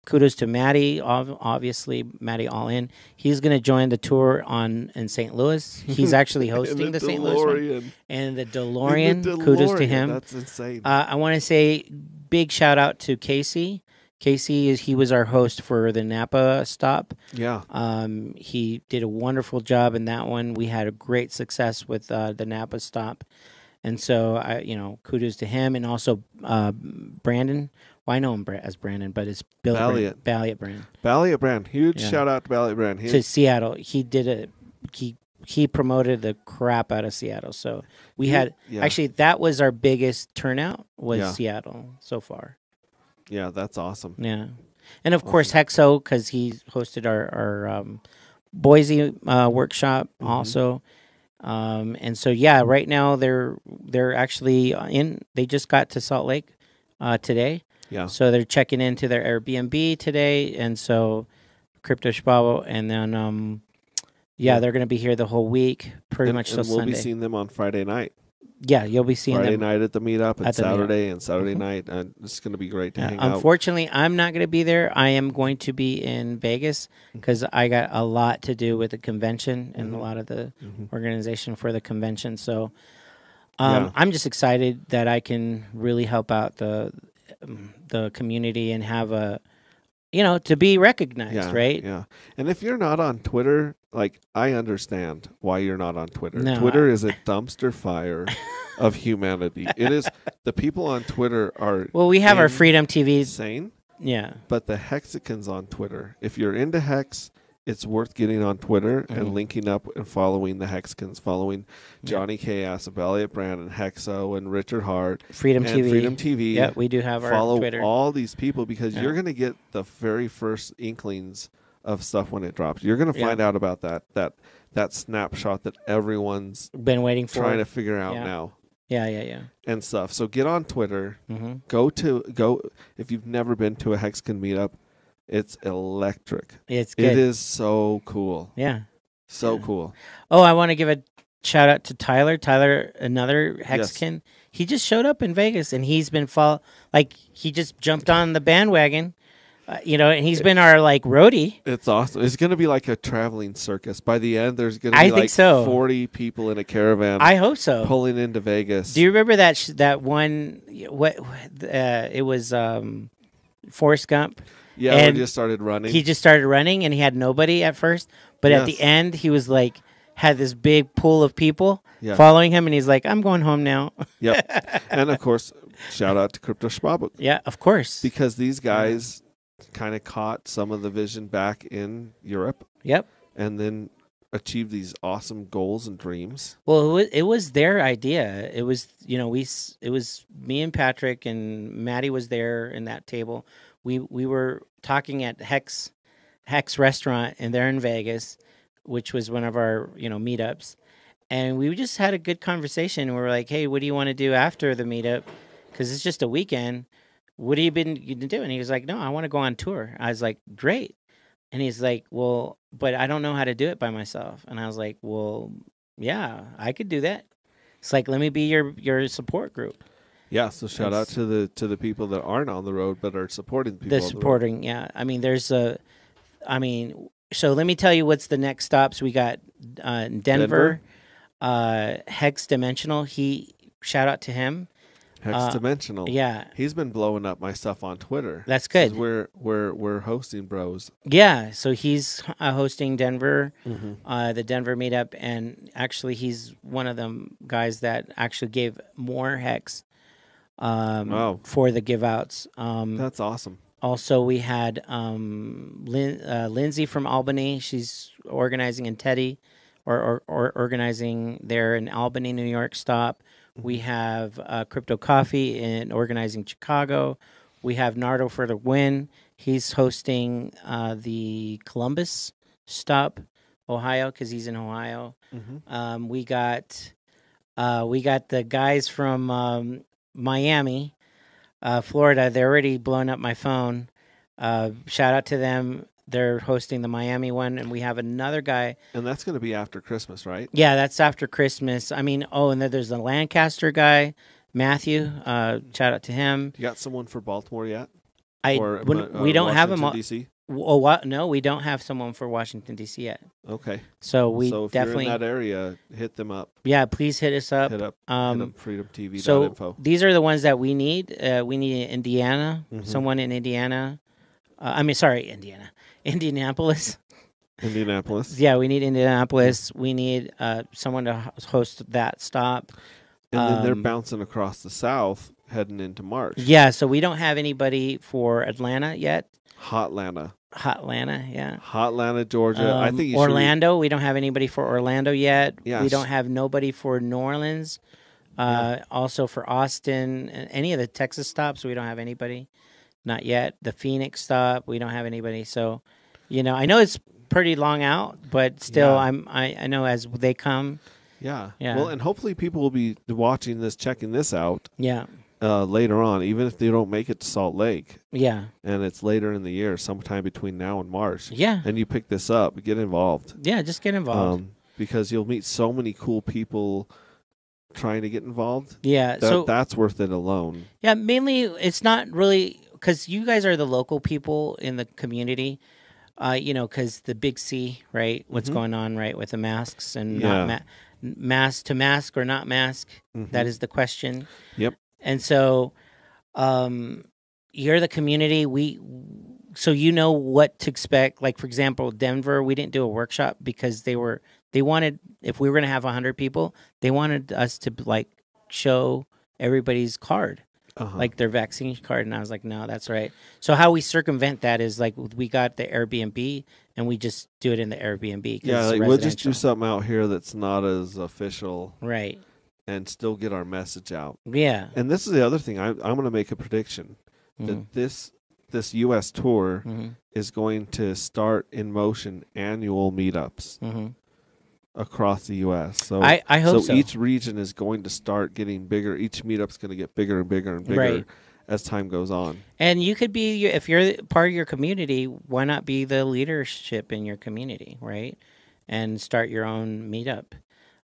kudos to Maddie, obviously, Maddie All In. He's going to join the tour in St. Louis. He's actually hosting the St. Louis one. And the DeLorean. Kudos to him. That's insane. I want to say big shout out to Casey. He was our host for the Napa stop. Yeah. He did a wonderful job in that one. We had a great success with the Napa stop. And so, kudos to him, and also Brandon. Well, I know him as Brandon, but it's Balliot Brand. Balliot Brand. Huge shout out to Balliot Brand. To Seattle. He promoted the crap out of Seattle. So we had actually, that was our biggest turnout was Seattle so far. Yeah, that's awesome. Yeah. And of course Hexo, because he hosted our Boise workshop also. And so right now they're actually they just got to Salt Lake today. Yeah. So they're checking into their Airbnb today, and so Crypto Spabo, and then they're going to be here the whole week, pretty much till Sunday. We'll be seeing them on Friday night. Yeah, you'll be seeing Friday them night at the meetup, and Saturday night. And it's going to be great to hang out. Unfortunately, I'm not going to be there. I am going to be in Vegas because I got a lot to do with the convention and a lot of the organization for the convention. So I'm just excited that I can really help out the community and have to be recognized, Yeah, right? yeah. And if you're not on Twitter, like, I understand why you're not on Twitter. No, Twitter is a dumpster fire of humanity. It is. The people on Twitter are Well, we have our Freedom TV. insane, Yeah. but the Hexicans on Twitter, if you're into Hex, it's worth getting on Twitter and linking up and following the Hexicans, following Johnny Chaos, Elliot Brandon, Hexo, and Richard Hart. Freedom and TV. Freedom TV. Yeah, we do have our Follow Twitter. all these people because you're going to get the very first inklings of stuff when it drops. You're going to find out about that snapshot that everyone's been waiting for, trying to figure out now. Yeah. And stuff. So get on Twitter. Mm-hmm. Go if you've never been to a Hexagon meetup. It's electric. It's good. It is so cool. Yeah. So cool. Oh, I want to give a shout out to Tyler. Tyler, another Hexagon. Yes. He just showed up in Vegas, and he's been he just jumped on the bandwagon. And he's been our roadie. It's awesome. It's going to be like a traveling circus. By the end, there's going to be 40 people in a caravan. I hope so. Pulling into Vegas. Do you remember that one? It was Forrest Gump. Yeah, and he just started running. He just started running, and he had nobody at first. But at the end, he was had this big pool of people following him, and he's like, "I'm going home now." Yep. And of course, shout out to Crypto Schwabuk. Yeah, of course. Because these guys kind of caught some of the vision back in Europe. Yep. And then achieved these awesome goals and dreams. Well, it was their idea. It was, it was me and Patrick, and Maddie was there in that table. We were talking at Hex Restaurant, and they're in Vegas, which was one of our meetups, and we just had a good conversation. We were like, "Hey, what do you want to do after the meetup? Because it's just a weekend. What have you been doing?" He was like, "No, I want to go on tour." I was like, "Great," and he's like, "Well, but I don't know how to do it by myself." And I was like, "Well, yeah, I could do that." It's like, let me be your support group. Yeah, so shout out to the people that aren't on the road but are supporting people. Yeah. I mean, so let me tell you what's the next stops. We got Denver. Hex Dimensional. Shout out to him. Hex Dimensional. Yeah. He's been blowing up my stuff on Twitter. That's good. We're hosting bros. Yeah, so he's hosting Denver, the Denver meetup, and actually he's one of them guys that actually gave more Hex for the give outs. That's awesome. Also, we had Lindsay from Albany. She's organizing in Teddy, or organizing there in Albany, New York stop. We have Crypto Coffee in organizing Chicago. We have Nardo for the win. He's hosting the Columbus stop, Ohio, because he's in Ohio. We got the guys from Miami, Florida. They're already blowing up my phone. Shout out to them. They're hosting the Miami one, and we have another guy. And that's going to be after Christmas, right? Yeah, that's after Christmas. I mean, and then there's the Lancaster guy, Matthew. Shout out to him. You got someone for Baltimore yet? We don't have him. DC? No, we don't have someone for Washington, D.C. yet. Okay. So if definitely you're in that area, hit them up. Yeah, please hit us up. Hit up FREEDOMTV.info. So these are the ones that we need. We need Indiana, someone in Indiana. Indianapolis. Indianapolis. Yeah, we need Indianapolis. We need someone to host that stop. And then they're bouncing across the South, heading into March. Yeah, so we don't have anybody for Atlanta yet. Hotlanta, yeah. Hotlanta, Georgia. I think Orlando. We don't have anybody for Orlando yet. Yes. We don't have nobody for New Orleans. Also for Austin, any of the Texas stops, we don't have anybody. Not yet. The Phoenix stop, we don't have anybody. So, I know it's pretty long out, but still, I know as they come. Yeah. Well, and hopefully people will be watching this, checking this out. Yeah. Later on, even if they don't make it to Salt Lake. Yeah. And it's later in the year, sometime between now and March. Yeah. And you pick this up, get involved. Yeah, just get involved. Because you'll meet so many cool people trying to get involed. Yeah. That's worth it alone. Yeah, mainly it's not really because you guys are the local people in the community. Because the big C, right? What's going on, right, with the masks and not mask to mask or not mask? That is the question. Yep. And so, you're the community. so you know what to expect. Like, for example, Denver, we didn't do a workshop because they wanted, if we were going to have 100 people, they wanted us to like show everybody's card, like their vaccine card. And I was like, no, that's right. So how we circumvent that is like we got the Airbnb and we just do it in the Airbnb. Yeah, like we'll just do something out here that's not as official. Right. And still get our message out. Yeah. And this is the other thing. I'm going to make a prediction that this U.S. tour is going to start in motion annual meetups across the U.S. So I hope so. Each region is going to start getting bigger. Each meetup's going to get bigger and bigger and bigger as time goes on. And you could be, if you're part of your community, why not be the leadership in your community, right? And start your own meetup.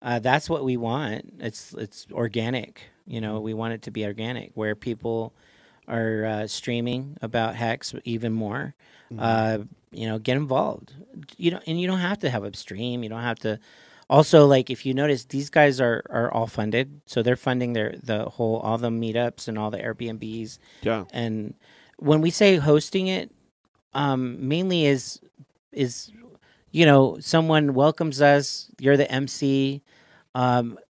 That's what we want. It's organic. You know, we want it to be organic, where people are streaming about Hex even more. You know, get involved. You know, and you don't have to have a stream. You don't have to. Also, like if you notice, these guys are all funded, so they're funding all the meetups and all the Airbnbs. Yeah. And when we say hosting it, mainly is you know, someone welcomes us. You're the MC.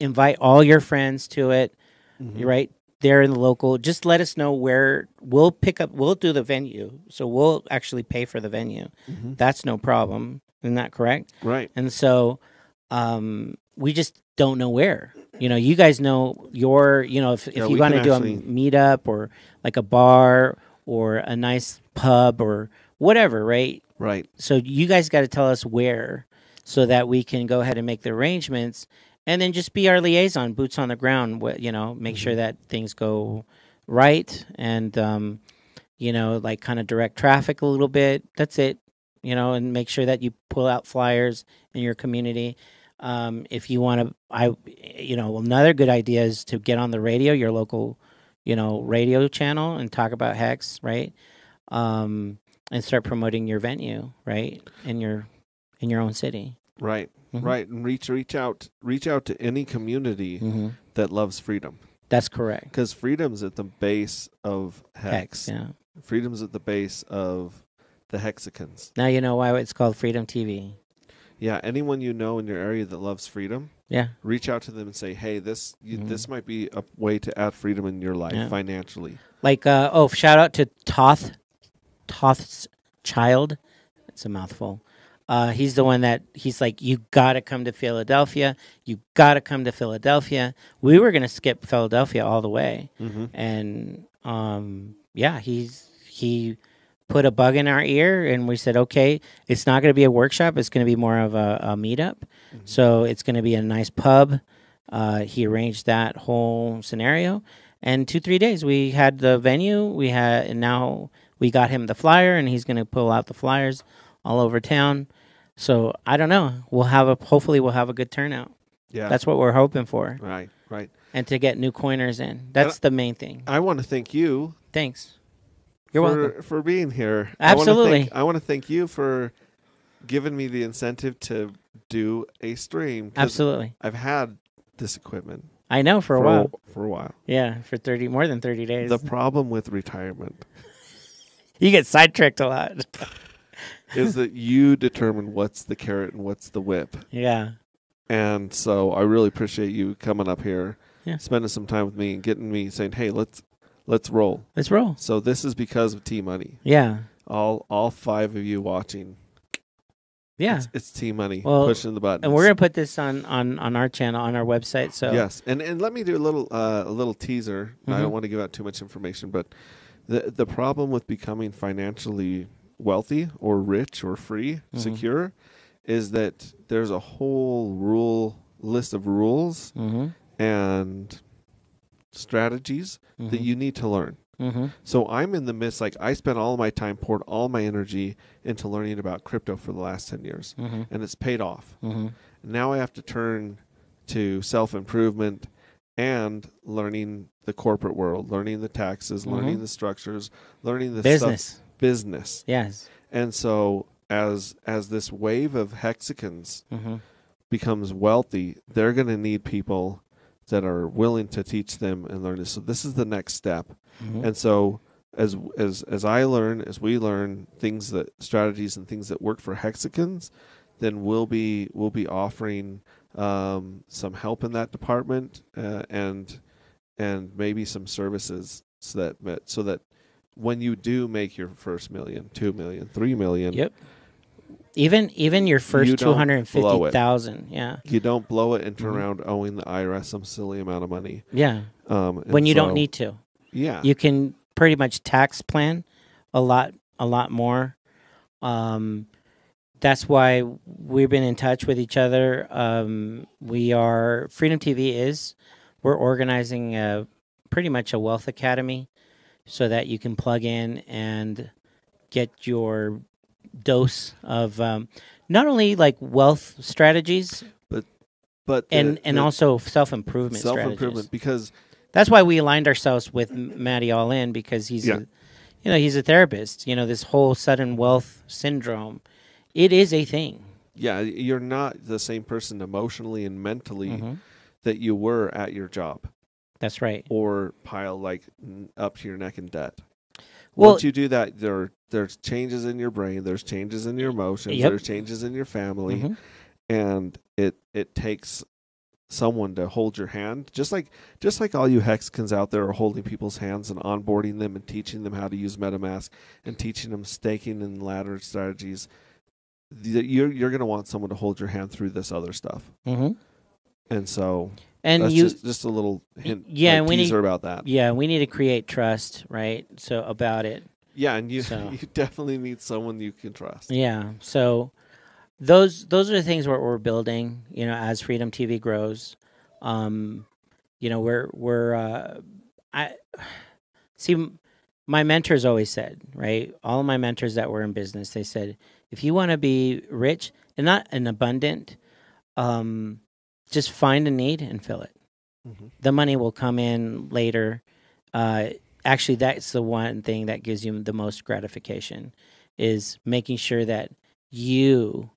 Invite all your friends to it. You're right there in the local. Just let us know where we'll pick up. We'll do the venue, so we'll actually pay for the venue. That's no problem. Isn't that correct? Right. And so, we just don't know where. You know, you guys know your. You know, if you want to do a meetup or like a bar or a nice pub or whatever, right? Right. So you guys got to tell us where, so that we can go ahead and make the arrangements. And then just be our liaison, boots on the ground, you know, make sure that things go right and, you know, like kind of direct traffic a little bit. That's it, you know, and make sure that you pull out flyers in your community. If you want to, you know, another good idea is to get on the radio, your local, you know, radio channel and talk about Hex, right? And start promoting your venue, right? In your own city. Right. Right, and reach out to any community that loves freedom. That's correct. Because freedom's at the base of Hex. Yeah. Freedom's at the base of the Hexicans. Now you know why it's called Freedom TV. Yeah, anyone you know in your area that loves freedom, reach out to them and say, "Hey, this might be a way to add freedom in your life financially." Like, shout out to Toth's Child. It's a mouthful. He's the one that he's like, you got to come to Philadelphia. You got to come to Philadelphia. We were going to skip Philadelphia all the way. And, he put a bug in our ear and we said, okay, it's not going to be a workshop. It's going to be more of a meetup. So it's going to be a nice pub. He arranged that whole scenario. And 2-3 days we had the venue. And now we got him the flyer and he's going to pull out the flyers all over town. So I don't know. Hopefully we'll have a good turnout. Yeah. That's what we're hoping for. Right. And to get new coiners in. That's the main thing. I want to thank you. Thanks. You're welcome. For being here. Absolutely. I want to thank you for giving me the incentive to do a stream. Absolutely. I've had this equipment. I know for a while. For a while. Yeah, for more than 30 days. The problem with retirement. You get sidetracked a lot. Is that you determine what's the carrot and what's the whip. Yeah. And so I really appreciate you coming up here, spending some time with me and getting me saying, hey, let's roll. Let's roll. So this is because of T-Money. Yeah. All 5 of you watching. Yeah. It's T-Money pushing the buttons. And we're going to put this on our channel, on our website. So yes. And let me do a little teaser. I don't want to give out too much information, but the problem with becoming financially wealthy or rich or free, secure, is that there's a whole list of rules and strategies that you need to learn. So I'm in the midst, like I spent all my time, poured all my energy into learning about crypto for the last 10 years, and it's paid off. Now I have to turn to self-improvement and learning the corporate world, learning the taxes, learning the structures, learning the business. Yes. And so as this wave of Hexicans becomes wealthy, they're going to need people that are willing to teach them and learn this. So this is the next step. And so as I learn, as we learn strategies and things that work for hexagons, then we'll be offering some help in that department, and maybe some services so that when you do make your first $1 million, $2 million, $3 million, Yep. Even your first 250,000, yeah. You don't blow it and turn around owing the IRS some silly amount of money. Yeah. When you don't need to. Yeah. You can pretty much tax plan a lot more. That's why we've been in touch with each other. Freedom TV we're organizing pretty much a wealth academy so that you can plug in and get your dose of not only like wealth strategies, but also self-improvement strategies. Because that's why we aligned ourselves with Matty All In, because he's he's a therapist. This whole sudden wealth syndrome, it is a thing. Yeah, you're not the same person emotionally and mentally that you were at your job. That's right. Or pile like up to your neck in debt. Well, once you do that, there's changes in your brain, there's changes in your emotions, there's changes in your family, and it takes someone to hold your hand, just like all you hexagons out there are holding people's hands and onboarding them and teaching them how to use Metamask and teaching them staking and ladder strategies. You're going to want someone to hold your hand through this other stuff. And so that's just a little hint, teaser about that. Yeah, we need to create trust, right? So about it. Yeah, and you definitely need someone you can trust. Yeah, so those are the things we're building. As Freedom TV grows, I see. My mentors always said, right? All of my mentors that were in business, they said, if you want to be rich and not an abundant, just find a need and fill it. The money will come in later. Actually, that's the one thing that gives you the most gratification, is making sure that you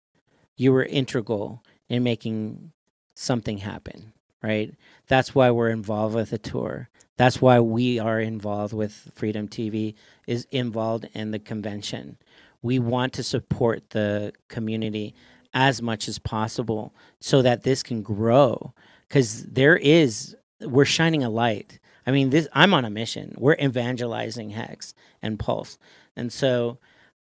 were integral in making something happen, right? That's why we're involved with the tour. That's why we are involved with Freedom TV, is involved in the convention. We want to support the community as much as possible so that this can grow, because we're shining a light. I mean, I'm on a mission. We're evangelizing Hex and Pulse. And so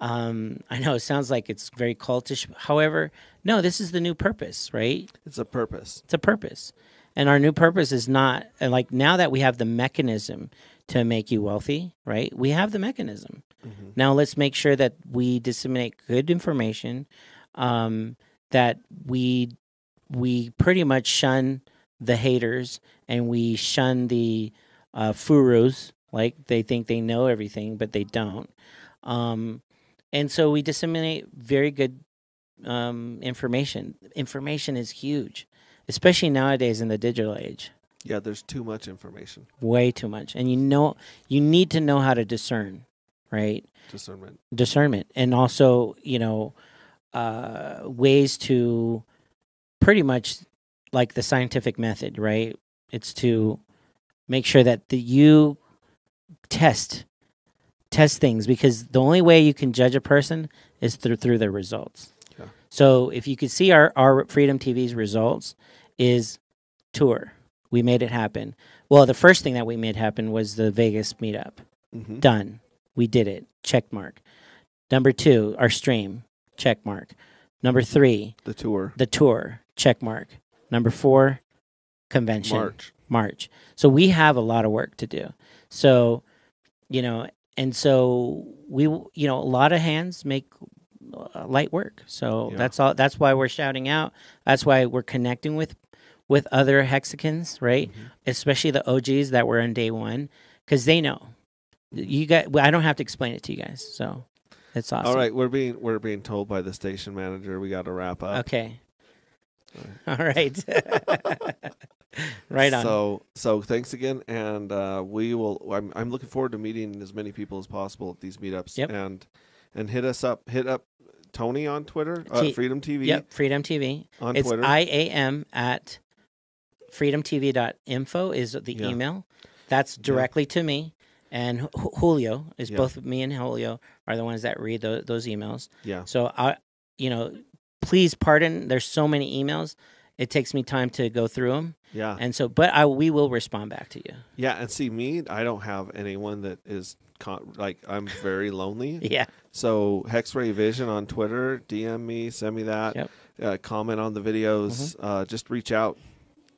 I know it sounds like it's very cultish. However, no, this is the new purpose, right? It's a purpose. It's a purpose. And our new purpose is not, like, now that we have the mechanism to make you wealthy, right? We have the mechanism. Now let's make sure that we disseminate good information, that we pretty much shun the haters and we shun the furus, like they think they know everything, but they don't. And so we disseminate very good information. Information is huge, especially nowadays in the digital age. Yeah, there's too much information. Way too much. And you need to know how to discern, right? Discernment. And also, ways to pretty much like the scientific method, right? It's to make sure that you test things, because the only way you can judge a person is through their results. Yeah. So if you could see our Freedom TV's results is tour. We made it happen. Well, the first thing that we made happen was the Vegas meetup. Done. We did it. Check mark. Number 2, our stream. Check mark. Number 3, the tour. Check mark. Number 4, convention. March. So we have a lot of work to do. So, and so we, a lot of hands make light work. So that's all. That's why we're shouting out. That's why we're connecting with other hexagons, right? Especially the OGs that were on day one, because they know. I don't have to explain it to you guys. So it's awesome. All right, we're being told by the station manager we got to wrap up. Okay. All right. Right on. So thanks again, and we will. I'm looking forward to meeting as many people as possible at these meetups. Yep. And hit us up. Hit up Tony on Twitter. Freedom TV. Yep. Freedom TV on it's Twitter. IAM at FREEDOMTV.info is the email. That's directly to me. and Julio is Yeah. both me and Julio are the ones that read those emails. Yeah. So please pardon. There's so many emails. It takes me time to go through them. Yeah. And so, but we will respond back to you. Yeah. And see, me, I don't have anyone that is I'm very lonely. Yeah. So Hexray Vision on Twitter, DM me, send me that. Yep. Comment on the videos. Just reach out,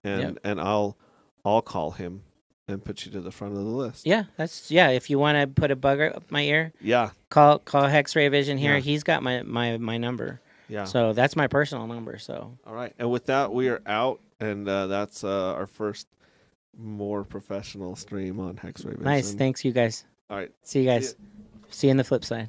and I'll call him and put you to the front of the list. Yeah, if you want to put a bug up my ear, call Hexray Vision here. Yeah. He's got my number. Yeah. So that's my personal number. So all right, and with that, we are out, and that's our first more professional stream on Hexray Vision. Nice, thanks you guys. All right, see you guys. See you in the flip side.